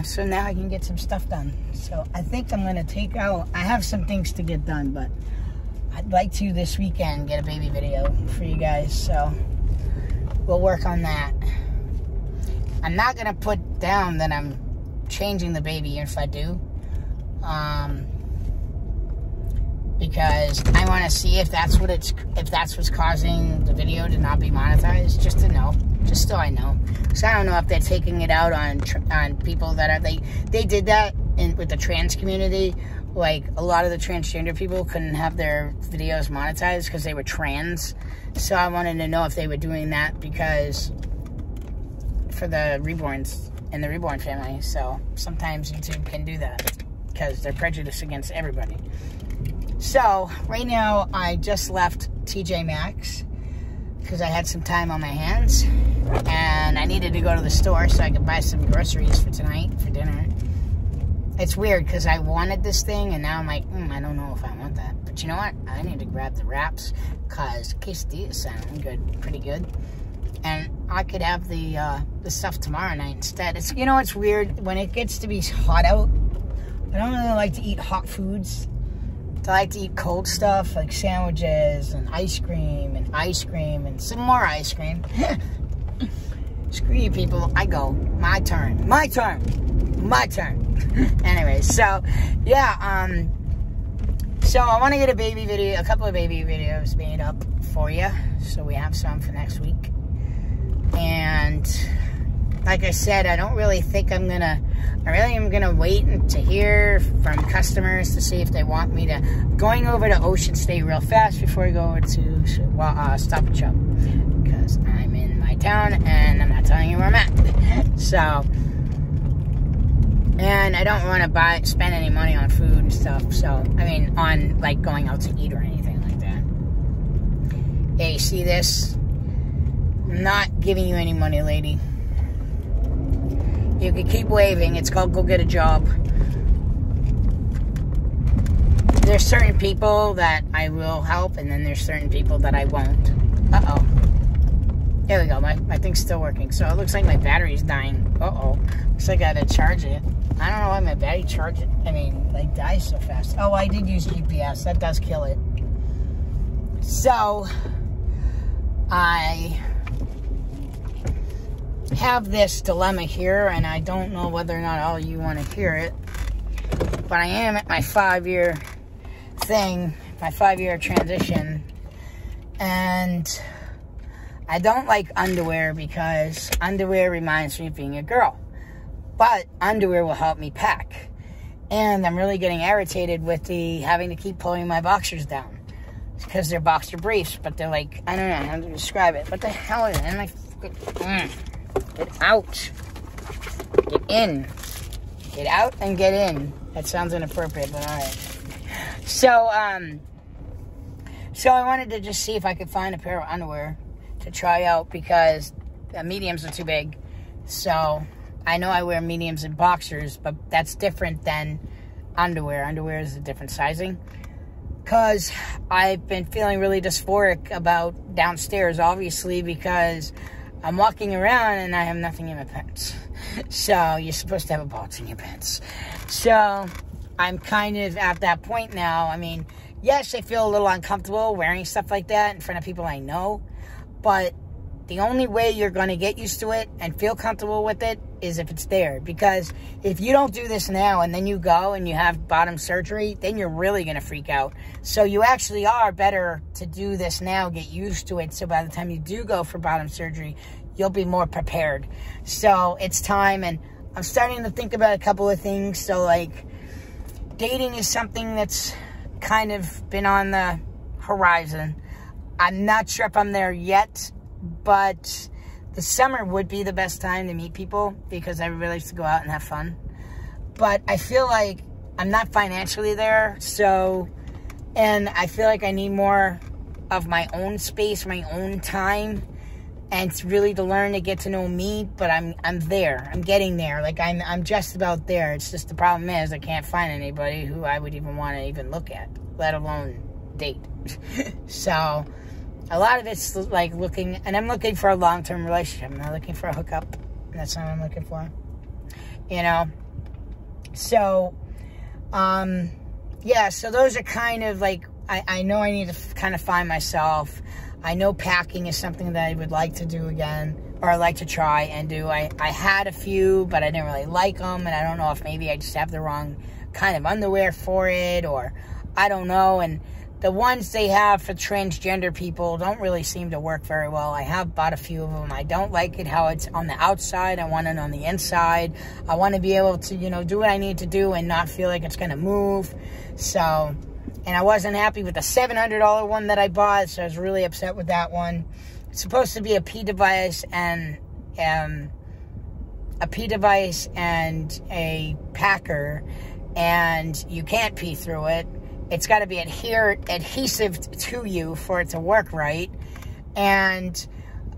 So, now I can get some stuff done. So, I think I'm going to take out... I have some things to get done, but... I'd like to this weekend get a baby video for you guys, so we'll work on that. I'm not going to put down that I'm changing the baby if I do, because I want to see if that's what's causing the video to not be monetized, just to know, just so I know. Because I don't know if they're taking it out on people that are, they did that with the trans community. Like, a lot of the transgender people couldn't have their videos monetized because they were trans. So I wanted to know if they were doing that because for the reborns in the reborn family. So sometimes YouTube can do that because they're prejudiced against everybody. So right now I just left TJ Maxx because I had some time on my hands and I needed to go to the store so I could buy some groceries for tonight for dinner. It's weird because I wanted this thing and now I'm like, I don't know if I want that. But you know what? I need to grab the wraps because quesadillas sound good, pretty good. And I could have the stuff tomorrow night instead. It's, you know, it's weird when it gets to be hot out. I don't really like to eat hot foods. I like to eat cold stuff like sandwiches and ice cream and some more ice cream. Screw you people. I go. My turn. My turn. My turn. Anyway, so yeah, so I want to get a couple of baby videos made up for you, so we have some for next week. And like I said, I don't really think I really am gonna wait to hear from customers to see if they want me to going over to Ocean State real fast before I go over to Stop and Shop, because I'm in my town and I'm not telling you where I'm at. So. And I don't want to spend any money on food and stuff. So, I mean, on, like, going out to eat or anything like that. Hey, see this? I'm not giving you any money, lady. You can keep waving. It's called go get a job. There's certain people that I will help, and then there's certain people that I won't. Uh-oh. There we go. My thing's still working. So, it looks like my battery's dying. Uh-oh. Looks like I gotta charge it. I don't know why my battery dies so fast. Oh, I did use GPS. That does kill it. So, I have this dilemma here, and I don't know whether or not all of you want to hear it, but I am at my 5-year thing, my 5-year transition, and I don't like underwear because underwear reminds me of being a girl. But underwear will help me pack. And I'm really getting irritated with having to keep pulling my boxers down. It's because they're boxer briefs, but they're like, I don't know how to describe it. What the hell is it? Get out. Get in. Get out and get in. That sounds inappropriate, but alright. So I wanted to just see if I could find a pair of underwear to try out because the mediums are too big. So I know I wear mediums and boxers, but that's different than underwear. Underwear is a different sizing. Because I've been feeling really dysphoric about downstairs, obviously, because I'm walking around and I have nothing in my pants. So you're supposed to have a box in your pants. So I'm kind of at that point now. I mean, yes, I feel a little uncomfortable wearing stuff like that in front of people I know. But the only way you're going to get used to it and feel comfortable with it is if it's there. Because if you don't do this now and then you go and you have bottom surgery, then you're really going to freak out. So you actually are better to do this now, get used to it, so by the time you do go for bottom surgery, you'll be more prepared. So it's time, and I'm starting to think about a couple of things. So, like, dating is something that's kind of been on the horizon. I'm not sure if I'm there yet, but the summer would be the best time to meet people because everybody likes to go out and have fun. But I feel like I'm not financially there, so, and I feel like I need more of my own space, my own time, and it's really to learn to get to know me. But I'm there. I'm getting there. Like, I'm just about there. It's just the problem is I can't find anybody who I would even want to even look at, let alone date. So a lot of it's like looking, and I'm looking for a long-term relationship. I'm not looking for a hookup. That's not what I'm looking for. You know? So, yeah, so those are kind of like, I know I need to kind of find myself. I know packing is something that I would like to do again, or I like to try and do. I had a few, but I didn't really like them, and I don't know if maybe I just have the wrong kind of underwear for it, or I don't know. And the ones they have for transgender people don't really seem to work very well. I have bought a few of them. I don't like it how it's on the outside. I want it on the inside. I want to be able to, you know, do what I need to do and not feel like it's going to move. So, and I wasn't happy with the $700 one that I bought, so I was really upset with that one. It's supposed to be a pee device and a packer, and you can't pee through it. It's got to be adhesive to you for it to work right. And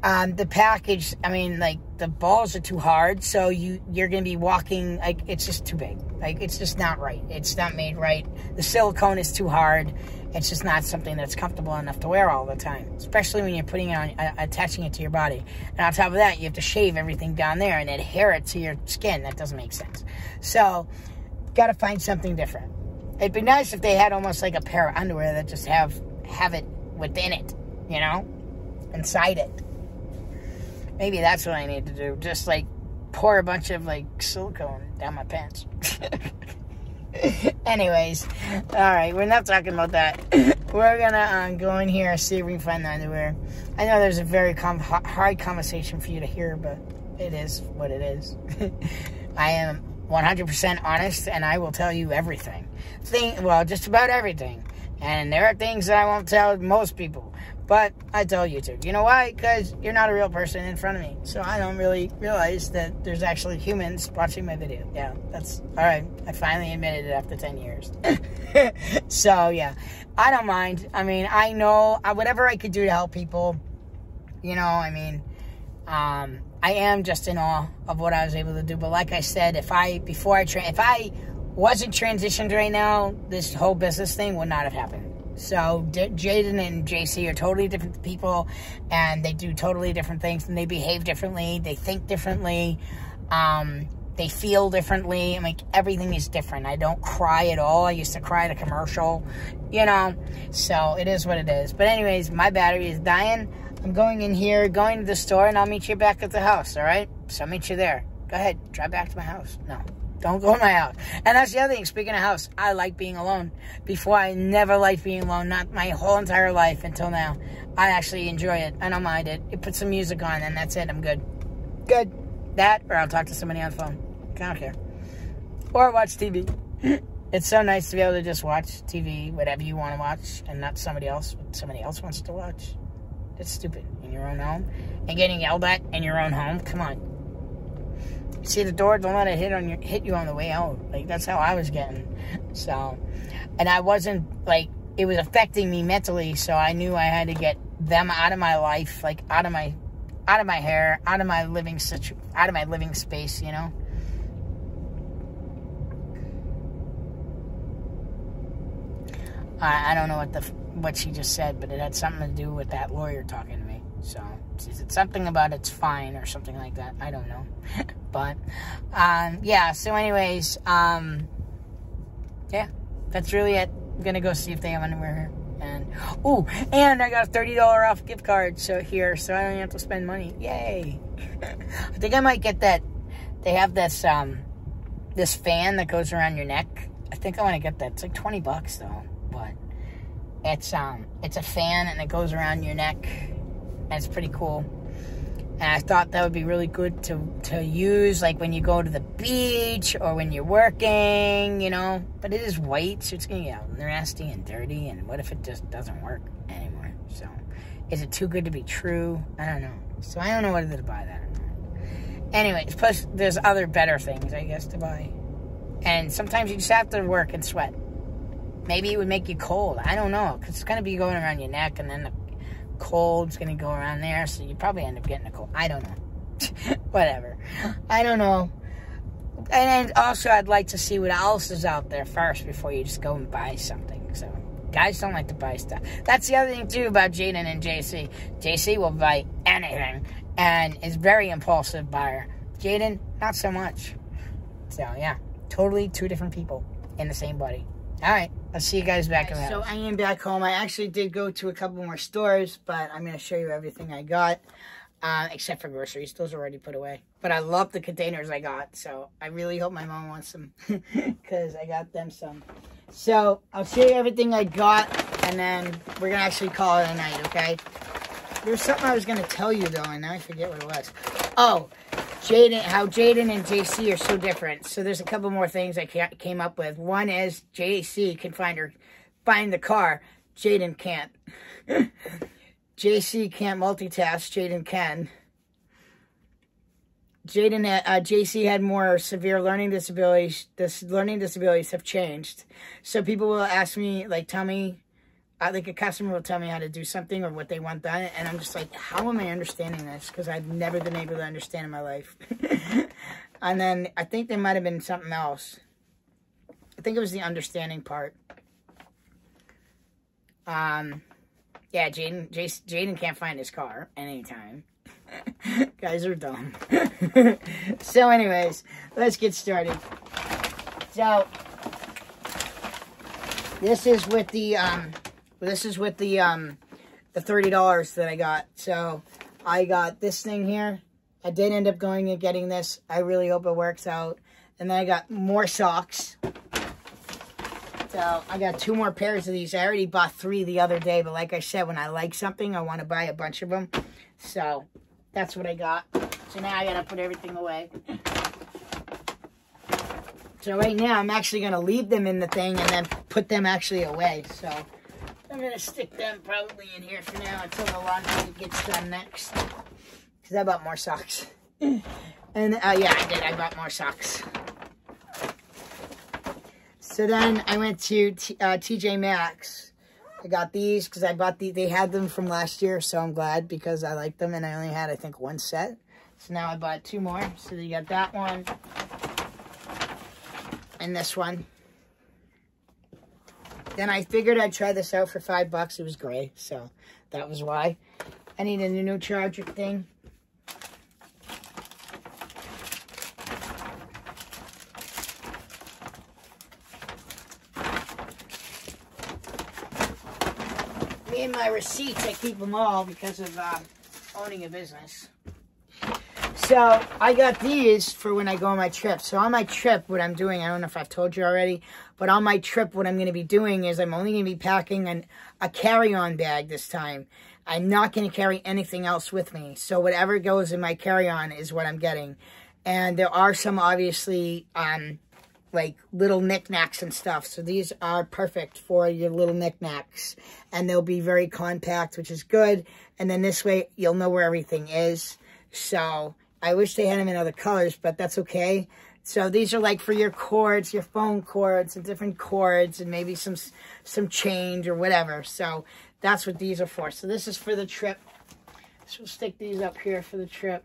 the package, I mean, like, the balls are too hard, so you're going to be walking, like, it's just too big. Like, it's just not right. It's not made right. The silicone is too hard. It's just not something that's comfortable enough to wear all the time, especially when you're putting it on, attaching it to your body. And on top of that, you have to shave everything down there and adhere it to your skin. That doesn't make sense. So, got to find something different. It'd be nice if they had almost like a pair of underwear that just have it within it, you know, inside it. Maybe that's what I need to do. Just, like, pour a bunch of, like, silicone down my pants. Anyways, all right, we're not talking about that. We're gonna go in here and see if we can find the underwear. I know there's a very hard conversation for you to hear, but it is what it is. I am 100% honest, and I will tell you everything. Well, just about everything. And there are things that I won't tell most people, but I tell you to. You know why? Because you're not a real person in front of me, so I don't really realize that there's actually humans watching my video. Yeah, that's all right. I finally admitted it after 10 years. So, yeah, I don't mind. I mean, I know whatever I could do to help people, you know, I mean, I am just in awe of what I was able to do. But like I said, if I wasn't transitioned right now, this whole business thing would not have happened. So Jaden and JC are totally different people, and they do totally different things, and they behave differently. They think differently. They feel differently. I mean, everything is different. I don't cry at all. I used to cry at a commercial, you know. So it is what it is. But anyways, my battery is dying. I'm going in here, going to the store, and I'll meet you back at the house, all right? So I'll meet you there. Go ahead, drive back to my house. No, don't go to my house. And that's the other thing. Speaking of house, I like being alone. Before, I never liked being alone. Not my whole entire life until now. I actually enjoy it. I don't mind it. You put some music on, and that's it. I'm good. Good. That, or I'll talk to somebody on the phone. I don't care. Or watch TV. It's so nice to be able to just watch TV, whatever you want to watch, and not somebody else, what somebody else wants to watch. It's stupid. In your own home. And getting yelled at in your own home. Come on. See the door? Don't let it hit you on the way out. Like, that's how I was getting. So, and I wasn't, like, it was affecting me mentally, so I knew I had to get them out of my life, like, out of my hair, out of my living space, you know? I don't know what she just said, but it had something to do with that lawyer talking to me. So, is it something about it's fine or something like that? I don't know. But, yeah, so anyways, yeah, that's really it. I'm going to go see if they have underwear here. And, ooh, and I got a $30 off gift card, so I don't have to spend money. Yay. I think I might get that They have this this fan that goes around your neck. I think I want to get that. It's like $20 though, but it's a fan and it goes around your neck, and it's pretty cool. And I thought that would be really good to use, like when you go to the beach or when you're working, you know. But it is white, so it's gonna get nasty and dirty. And what if it just doesn't work anymore? So, is it too good to be true? I don't know. So I don't know whether to buy that or not. Anyways, plus there's other better things, I guess, to buy. And sometimes you just have to work and sweat. Maybe it would make you cold. I don't know, because it's gonna be going around your neck, and then the cold's gonna go around there, so you probably end up getting a cold. I don't know. Whatever. I don't know. And also, I'd like to see what else is out there first before you just go and buy something. So, guys don't like to buy stuff. That's the other thing, too, about Jaden and JC. JC will buy anything and is very impulsive buyer. Jaden, not so much. So, yeah. Totally two different people in the same body. All right. I'll see you guys back in the house. So I am back home. I actually did go to a couple more stores, but I'm going to show you everything I got, except for groceries. Those are already put away. But I love the containers I got, so I really hope my mom wants them because I got them some. So I'll show you everything I got, and then we're going to actually call it a night, okay? There's something I was going to tell you, though, and now I forget what it was. Oh, how Jaden and JC are so different. So there's a couple more things I came up with. One is JC can find the car. Jaden can't. JC can't multitask. Jaden can. JC had more severe learning disabilities. Learning disabilities have changed. So people will ask me, like, tell me, like a customer will tell me how to do something or what they want done, and I'm just like, how am I understanding this? Because I've never been able to understand in my life. And then I think there might have been something else. I think it was the understanding part. Yeah, Jaden can't find his car anytime. Guys are dumb. So anyways, let's get started. So this is with the $30 that I got. So I got this thing here. I did end up going and getting this. I really hope it works out. And then I got more socks. So I got 2 more pairs of these. I already bought 3 the other day, but like I said, when I like something, I want to buy a bunch of them. So that's what I got. So now I gotta put everything away. So right now, I'm actually gonna leave them in the thing and then put them actually away. So I'm going to stick them probably in here for now until the laundry gets done next. Because I bought more socks. And, yeah, I did. I bought more socks. So then I went to TJ Maxx. I got these because I bought they had them from last year. So I'm glad because I liked them. And I only had, I think, 1 set. So now I bought 2 more. So you got that one. And this one. Then I figured I'd try this out for $5. It was gray, so that was why. I needed a new charger thing. Me and my receipts, I keep them all because of owning a business. So I got these for when I go on my trip. So on my trip, what I'm doing, I don't know if I've told you already, but on my trip, what I'm going to be doing is I'm only going to be packing a carry-on bag this time. I'm not going to carry anything else with me. So whatever goes in my carry-on is what I'm getting. And there are some, obviously, like little knickknacks and stuff. So these are perfect for your little knickknacks. And they'll be very compact, which is good. And then this way, you'll know where everything is. So I wish they had them in other colors, but that's okay. So these are like for your cords, your phone cords, and different cords, and maybe some change or whatever. So that's what these are for. So this is for the trip. So we'll stick these up here for the trip.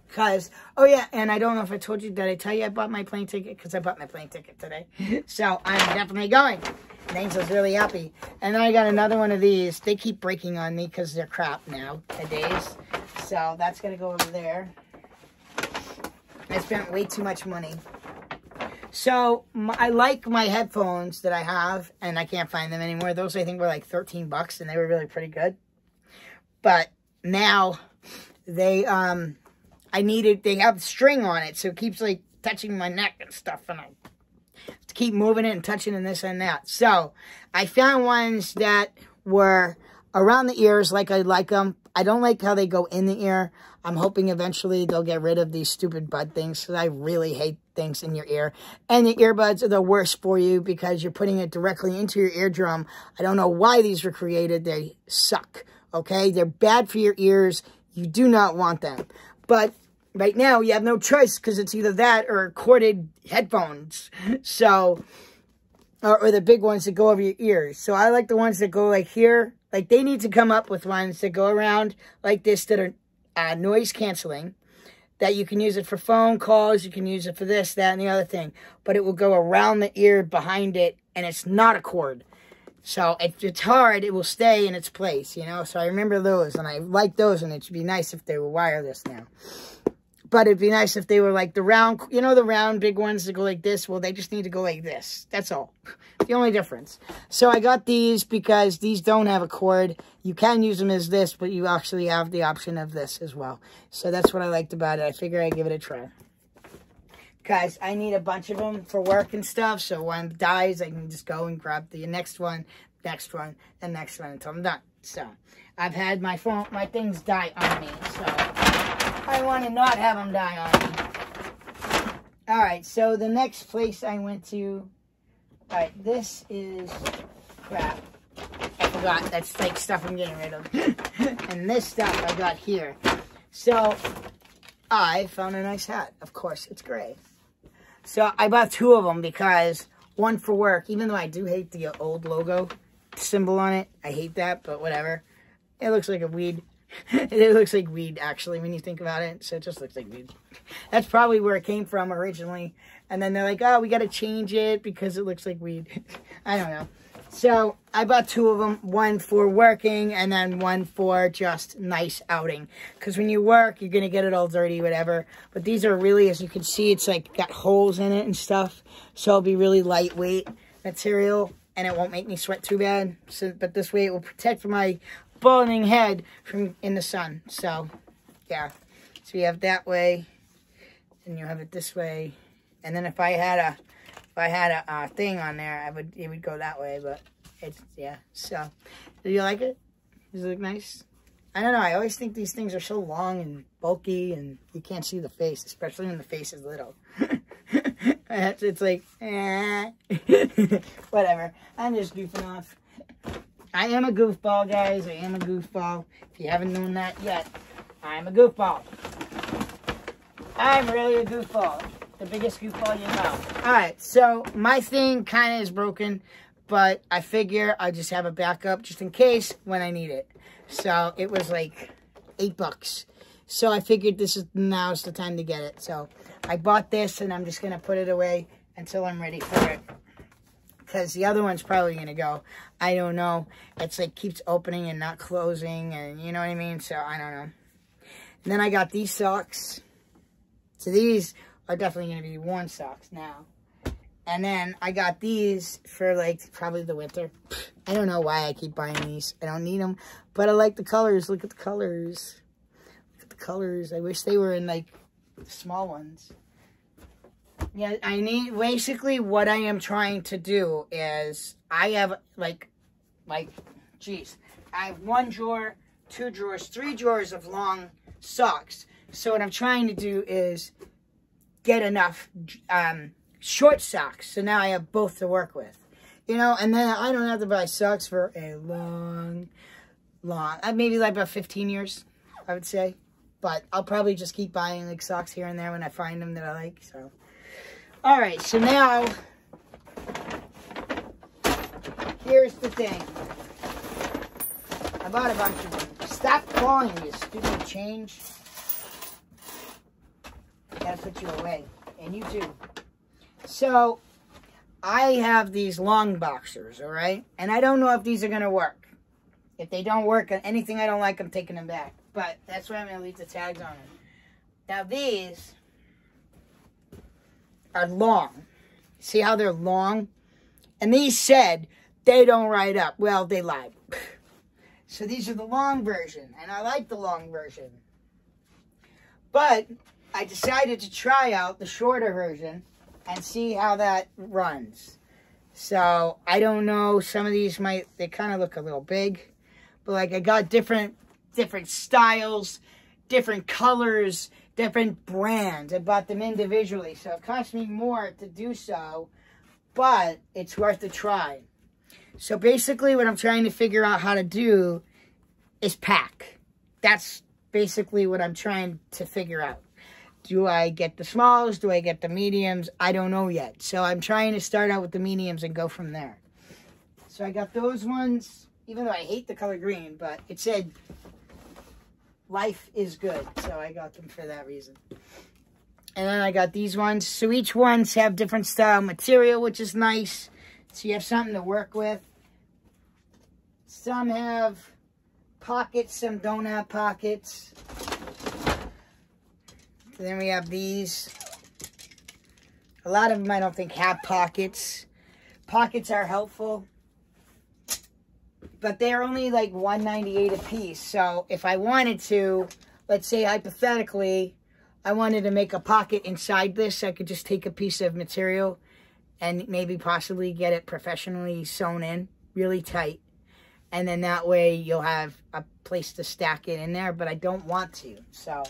Because, oh yeah, and I don't know if I told you, did I tell you I bought my plane ticket? Because I bought my plane ticket today. So I'm definitely going. And Angel's really happy. And then I got another one of these. They keep breaking on me because they're crap nowadays. So that's going to go over there. I spent way too much money. So I like my headphones that I have, and I can't find them anymore. Those I think were like $13, and they were really pretty good. But now they, I I needed, they have string on it, so it keeps like touching my neck and stuff, and I have to keep moving it and touching and this and that. So I found ones that were around the ears like I like them. I don't like how they go in the ear. I'm hoping eventually they'll get rid of these stupid bud things, because I really hate things in your ear. And the earbuds are the worst for you because you're putting it directly into your eardrum. I don't know why these were created. They suck, okay? They're bad for your ears. You do not want them. But right now, you have no choice because it's either that or corded headphones. So, or the big ones that go over your ears. So I like the ones that go like here. Like, they need to come up with ones that go around like this that are noise canceling. That you can use it for phone calls. You can use it for this, that, and the other thing. But it will go around the ear behind it, and it's not a cord. So if it's hard, it will stay in its place, you know. So I remember those, and I like those, and it should be nice if they were wireless now. But it'd be nice if they were like the round, you know, the round big ones that go like this. Well, they just need to go like this. That's all. The only difference. So I got these because these don't have a cord. You can use them as this, but you actually have the option of this as well. So that's what I liked about it. I figure I'd give it a try. Guys, I need a bunch of them for work and stuff. So when it dies, I can just go and grab the next one, and next one until I'm done. So I've had my things die on me. So I want to not have them die on me. Alright, so the next place I went to... Alright, this is... Crap. I forgot. That's like stuff I'm getting rid of. And this stuff I got here. So, I found a nice hat. Of course, it's gray. So, I bought two of them because... One for work, even though I do hate the old logo symbol on it. I hate that, but whatever. It looks like a weed. It looks like weed, actually, when you think about it. So it just looks like weed. That's probably where it came from originally. And then they're like, oh, we got to change it because it looks like weed. I don't know. So I bought two of them. One for working and then one for just nice outing. Because when you work, you're going to get it all dirty, whatever. But these are really, as you can see, it's like got holes in it and stuff. So it'll be really lightweight material. And it won't make me sweat too bad. So, but this way it will protect my balding head from in the sun. So yeah, so you have that way and you have it this way, and then if I had a thing on there, it would go that way. But it's, yeah. So do you like it? Does it look nice? I don't know, I always think these things are so long and bulky and you can't see the face, especially when the face is little. It's like whatever, I'm just goofing off. I am a goofball, guys. I am a goofball. If you haven't known that yet, I'm a goofball. I'm really a goofball. The biggest goofball you know. Alright, so my thing kind of is broken, but I figure I'll just have a backup just in case when I need it. So it was like $8. So I figured now's the time to get it. So I bought this and I'm just going to put it away until I'm ready for it. Because the other one's probably going to go. I don't know. It's like keeps opening and not closing. And you know what I mean? So I don't know. And then I got these socks. So these are definitely going to be worn socks now. And then I got these for like probably the winter. I don't know why I keep buying these. I don't need them. But I like the colors. Look at the colors. Look at the colors. I wish they were in like the small ones. Yeah, I need, basically what I am trying to do is, I have geez, I have 1 drawer, 2 drawers, 3 drawers of long socks. So what I'm trying to do is get enough short socks. So now I have both to work with. You know, and then I don't have to buy socks for a long, maybe like about 15 years, I would say. But I'll probably just keep buying like socks here and there when I find them that I like, so. Alright, so now, here's the thing. I bought a bunch of them. Stop clawing, you stupid change. I gotta put you away. And you too. So, I have these long boxers, alright? And I don't know if these are gonna work. If they don't work on anything I don't like, I'm taking them back. But that's why I'm gonna leave the tags on them. Now these are long. See how they're long? And these said they don't ride up. Well, they lied. So these are the long version. And I like the long version. But I decided to try out the shorter version and see how that runs. So I don't know, some of these they kind of look a little big, but like I got different styles, different colors, different brands. I bought them individually, so it cost me more to do so, but it's worth a try. So basically what I'm trying to figure out how to do is pack. That's basically what I'm trying to figure out. Do I get the smalls? Do I get the mediums? I don't know yet. So I'm trying to start out with the mediums and go from there. So I got those ones, even though I hate the color green, but it said life is good. So I got them for that reason. And then I got these ones. So each ones have different style material, which is nice. So you have something to work with. Some have pockets, some don't have pockets. Then we have these. A lot of them I don't think have pockets. Pockets are helpful, but they're only like $1.98 a piece. So if I wanted to, let's say hypothetically, I wanted to make a pocket inside this, I could just take a piece of material and maybe possibly get it professionally sewn in really tight. And then that way you'll have a place to stack it in there, but I don't want to. So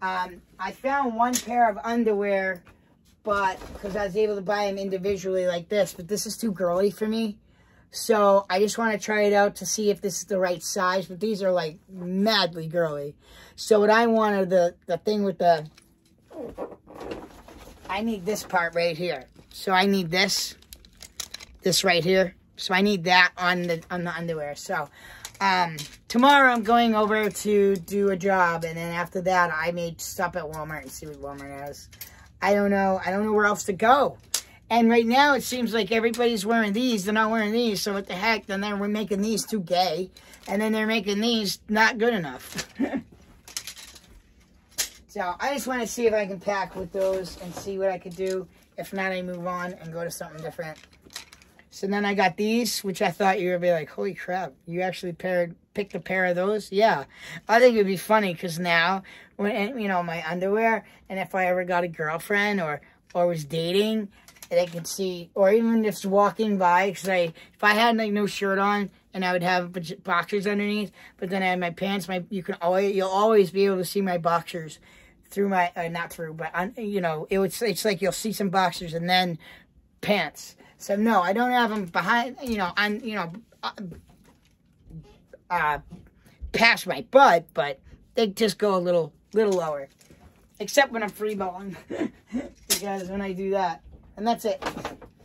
I found one pair of underwear, but because I was able to buy them individually like this, but this is too girly for me. So I just want to try it out to see if this is the right size, but these are like madly girly. So what I wanted, the thing with I need this part right here. So I need this right here. So I need that on the underwear. So tomorrow I'm going over to do a job, and then after that I may stop at Walmart and see what Walmart has. I don't know where else to go. And right now it seems like everybody's wearing these. They're not wearing these, so what the heck? Then we're making these too gay, and then they're making these not good enough. So I just want to see if I can pack with those and see what I could do. If not, I move on and go to something different. So then I got these, which I thought you would be like, holy crap, you actually picked a pair of those? Yeah. I think it would be funny because now, when my underwear, and if I ever got a girlfriend or was dating, they could see, or even just walking by, because if I had like no shirt on, and I would have boxers underneath, but then I had my pants, you'll always be able to see my boxers through my, not through, but, it's like you'll see some boxers and then pants. So no, I don't have them behind, past my butt, but they just go a little lower. Except when I'm free balling, because when I do that, and that's it.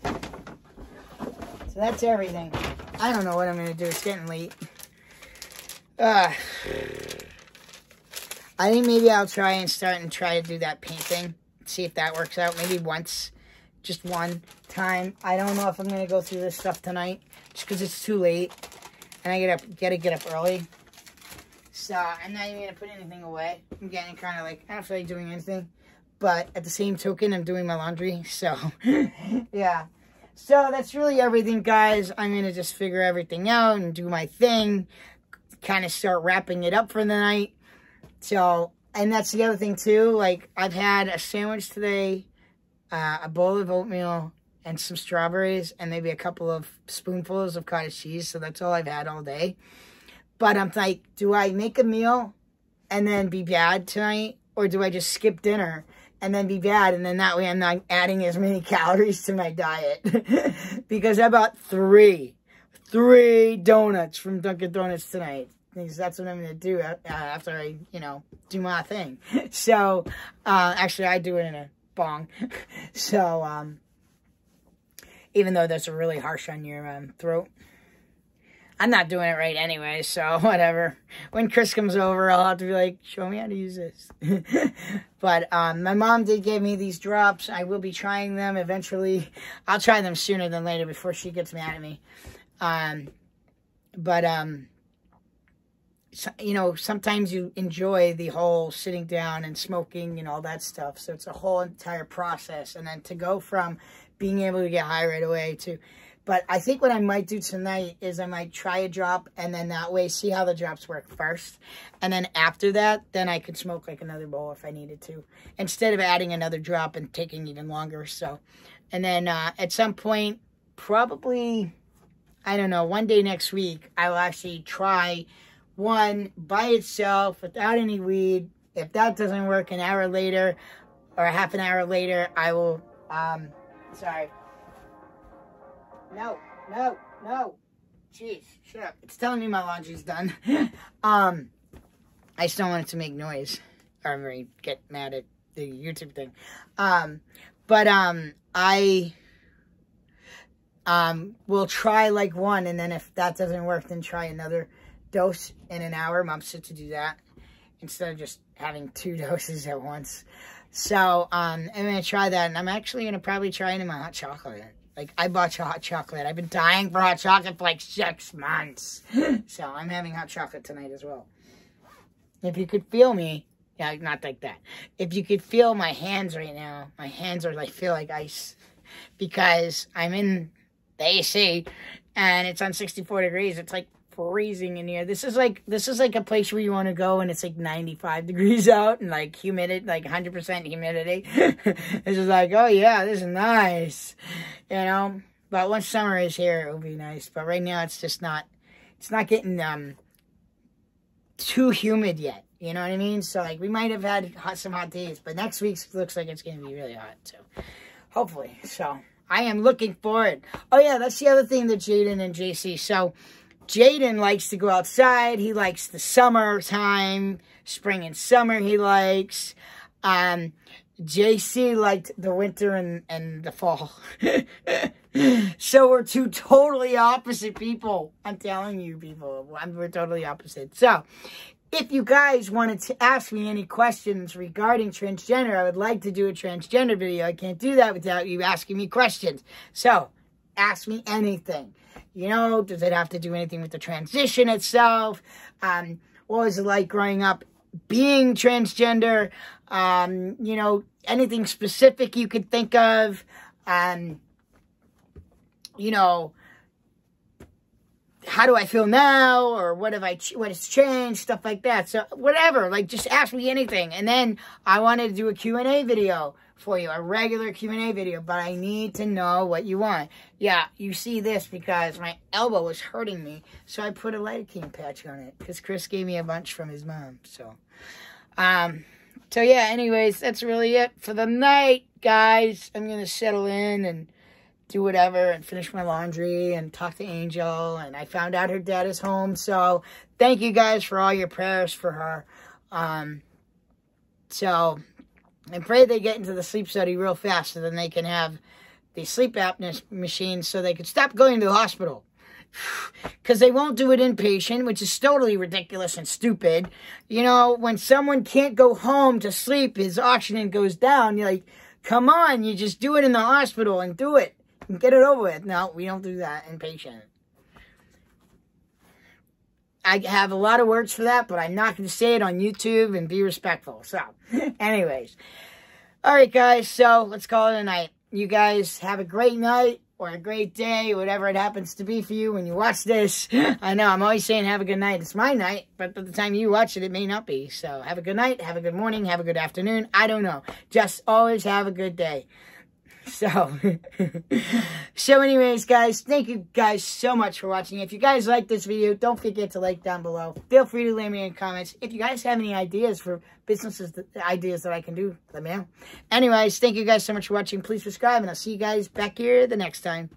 So that's everything. I don't know what I'm gonna do. It's getting late. I think maybe I'll try to do that painting. See if that works out. Maybe once. Just one time. I don't know if I'm going to go through this stuff tonight, just because it's too late, and I gotta get up early. So I'm not even going to put anything away. I'm getting kind of like, I don't feel like doing anything, but at the same token, I'm doing my laundry, so yeah. So that's really everything, guys. I'm going to just figure everything out and do my thing, kind of start wrapping it up for the night. So, and that's the other thing too, like I've had a sandwich today, a bowl of oatmeal, and some strawberries, and maybe a couple of spoonfuls of cottage cheese. So that's all I've had all day. But I'm like, do I make a meal and then be bad tonight? Or do I just skip dinner and then be bad? And then that way I'm not adding as many calories to my diet. Because I bought three donuts from Dunkin' Donuts tonight. Because that's what I'm going to do after I, do my thing. So, actually I do it in a bong. So, even though those are really harsh on your throat, I'm not doing it right anyway, so whatever. When Chris comes over, I'll have to be like, show me how to use this. But my mom did give me these drops. I will be trying them eventually. I'll try them sooner than later before she gets mad at me. Sometimes you enjoy the whole sitting down and smoking and all that stuff. So it's a whole entire process. And then to go from being able to get high right away to But I think what I might do tonight is I might try a drop, and then that way see how the drops work first. And then after that, then I could smoke like another bowl if I needed to, instead of adding another drop and taking even longer. So, and then at some point, probably, I don't know, one day next week, I will actually try one by itself without any weed. If that doesn't work, an hour later or a half an hour later, I will, sorry. No. Jeez, shut up. It's telling me my laundry's done. I just don't want it to make noise or get mad at the YouTube thing. I will try like one, and then if that doesn't work, then try another dose in an hour. I'm set to do that instead of just having 2 doses at once. So, I'm going to try that, and I'm actually going to probably try it in my hot chocolate. Like, I bought hot chocolate. I've been dying for hot chocolate for like 6 months. So, I'm having hot chocolate tonight as well. If you could feel me, yeah, not like that. If you could feel my hands right now, my hands are like, feel like ice. Because I'm in the AC, and it's on 64 degrees. It's like freezing in here. This is like a place where you want to go and it's like 95 degrees out and like humidity, like 100% humidity. It's just like, oh yeah, this is nice, you know. But once summer is here, it will be nice. But right now, it's just not. It's not getting too humid yet. You know what I mean? So like we might have had some hot days, but next week looks like it's gonna be really hot. So hopefully, so I am looking forward. Oh yeah, that's the other thing that Jaden and JC. So Jaden likes to go outside. He likes the summertime, spring and summer he likes. JC liked the winter and the fall. So we're 2 totally opposite people. I'm telling you, people. We're totally opposite. So if you guys wanted to ask me any questions regarding transgender, I would like to do a transgender video. I can't do that without you asking me questions. So ask me anything. You know, does it have to do anything with the transition itself? What was it like growing up being transgender? You know, anything specific you could think of. You know, how do I feel now? Or what has changed? Stuff like that. So whatever, like just ask me anything. And then I wanted to do a Q&A video for you, a regular Q&A video, but I need to know what you want. Yeah, you see this because my elbow was hurting me, so I put a lidocaine patch on it because Chris gave me a bunch from his mom. So yeah, anyways, that's really it for the night, guys. I'm going to settle in and do whatever and finish my laundry and talk to Angel, and I found out her dad is home, so thank you guys for all your prayers for her. So I pray they get into the sleep study real fast so then they can have the sleep apnea machine so they can stop going to the hospital. Because they won't do it inpatient, which is totally ridiculous and stupid. You know, when someone can't go home to sleep, his oxygen goes down, you're like, come on, you just do it in the hospital and do it. And get it over with. No, we don't do that inpatient. I have a lot of words for that, but I'm not going to say it on YouTube and be respectful. So, anyways. Alright, guys. So, let's call it a night. You guys have a great night or a great day, whatever it happens to be for you when you watch this. I know, I'm always saying have a good night. It's my night, but by the time you watch it, it may not be. So, have a good night, have a good morning, have a good afternoon. I don't know. Just always have a good day. So anyways, guys, thank you guys so much for watching. If you guys like this video, don't forget to like down below. Feel free to leave me in comments. If you guys have any ideas for businesses, ideas that I can do, let me know. Anyways, thank you guys so much for watching. Please subscribe, and I'll see you guys back here the next time.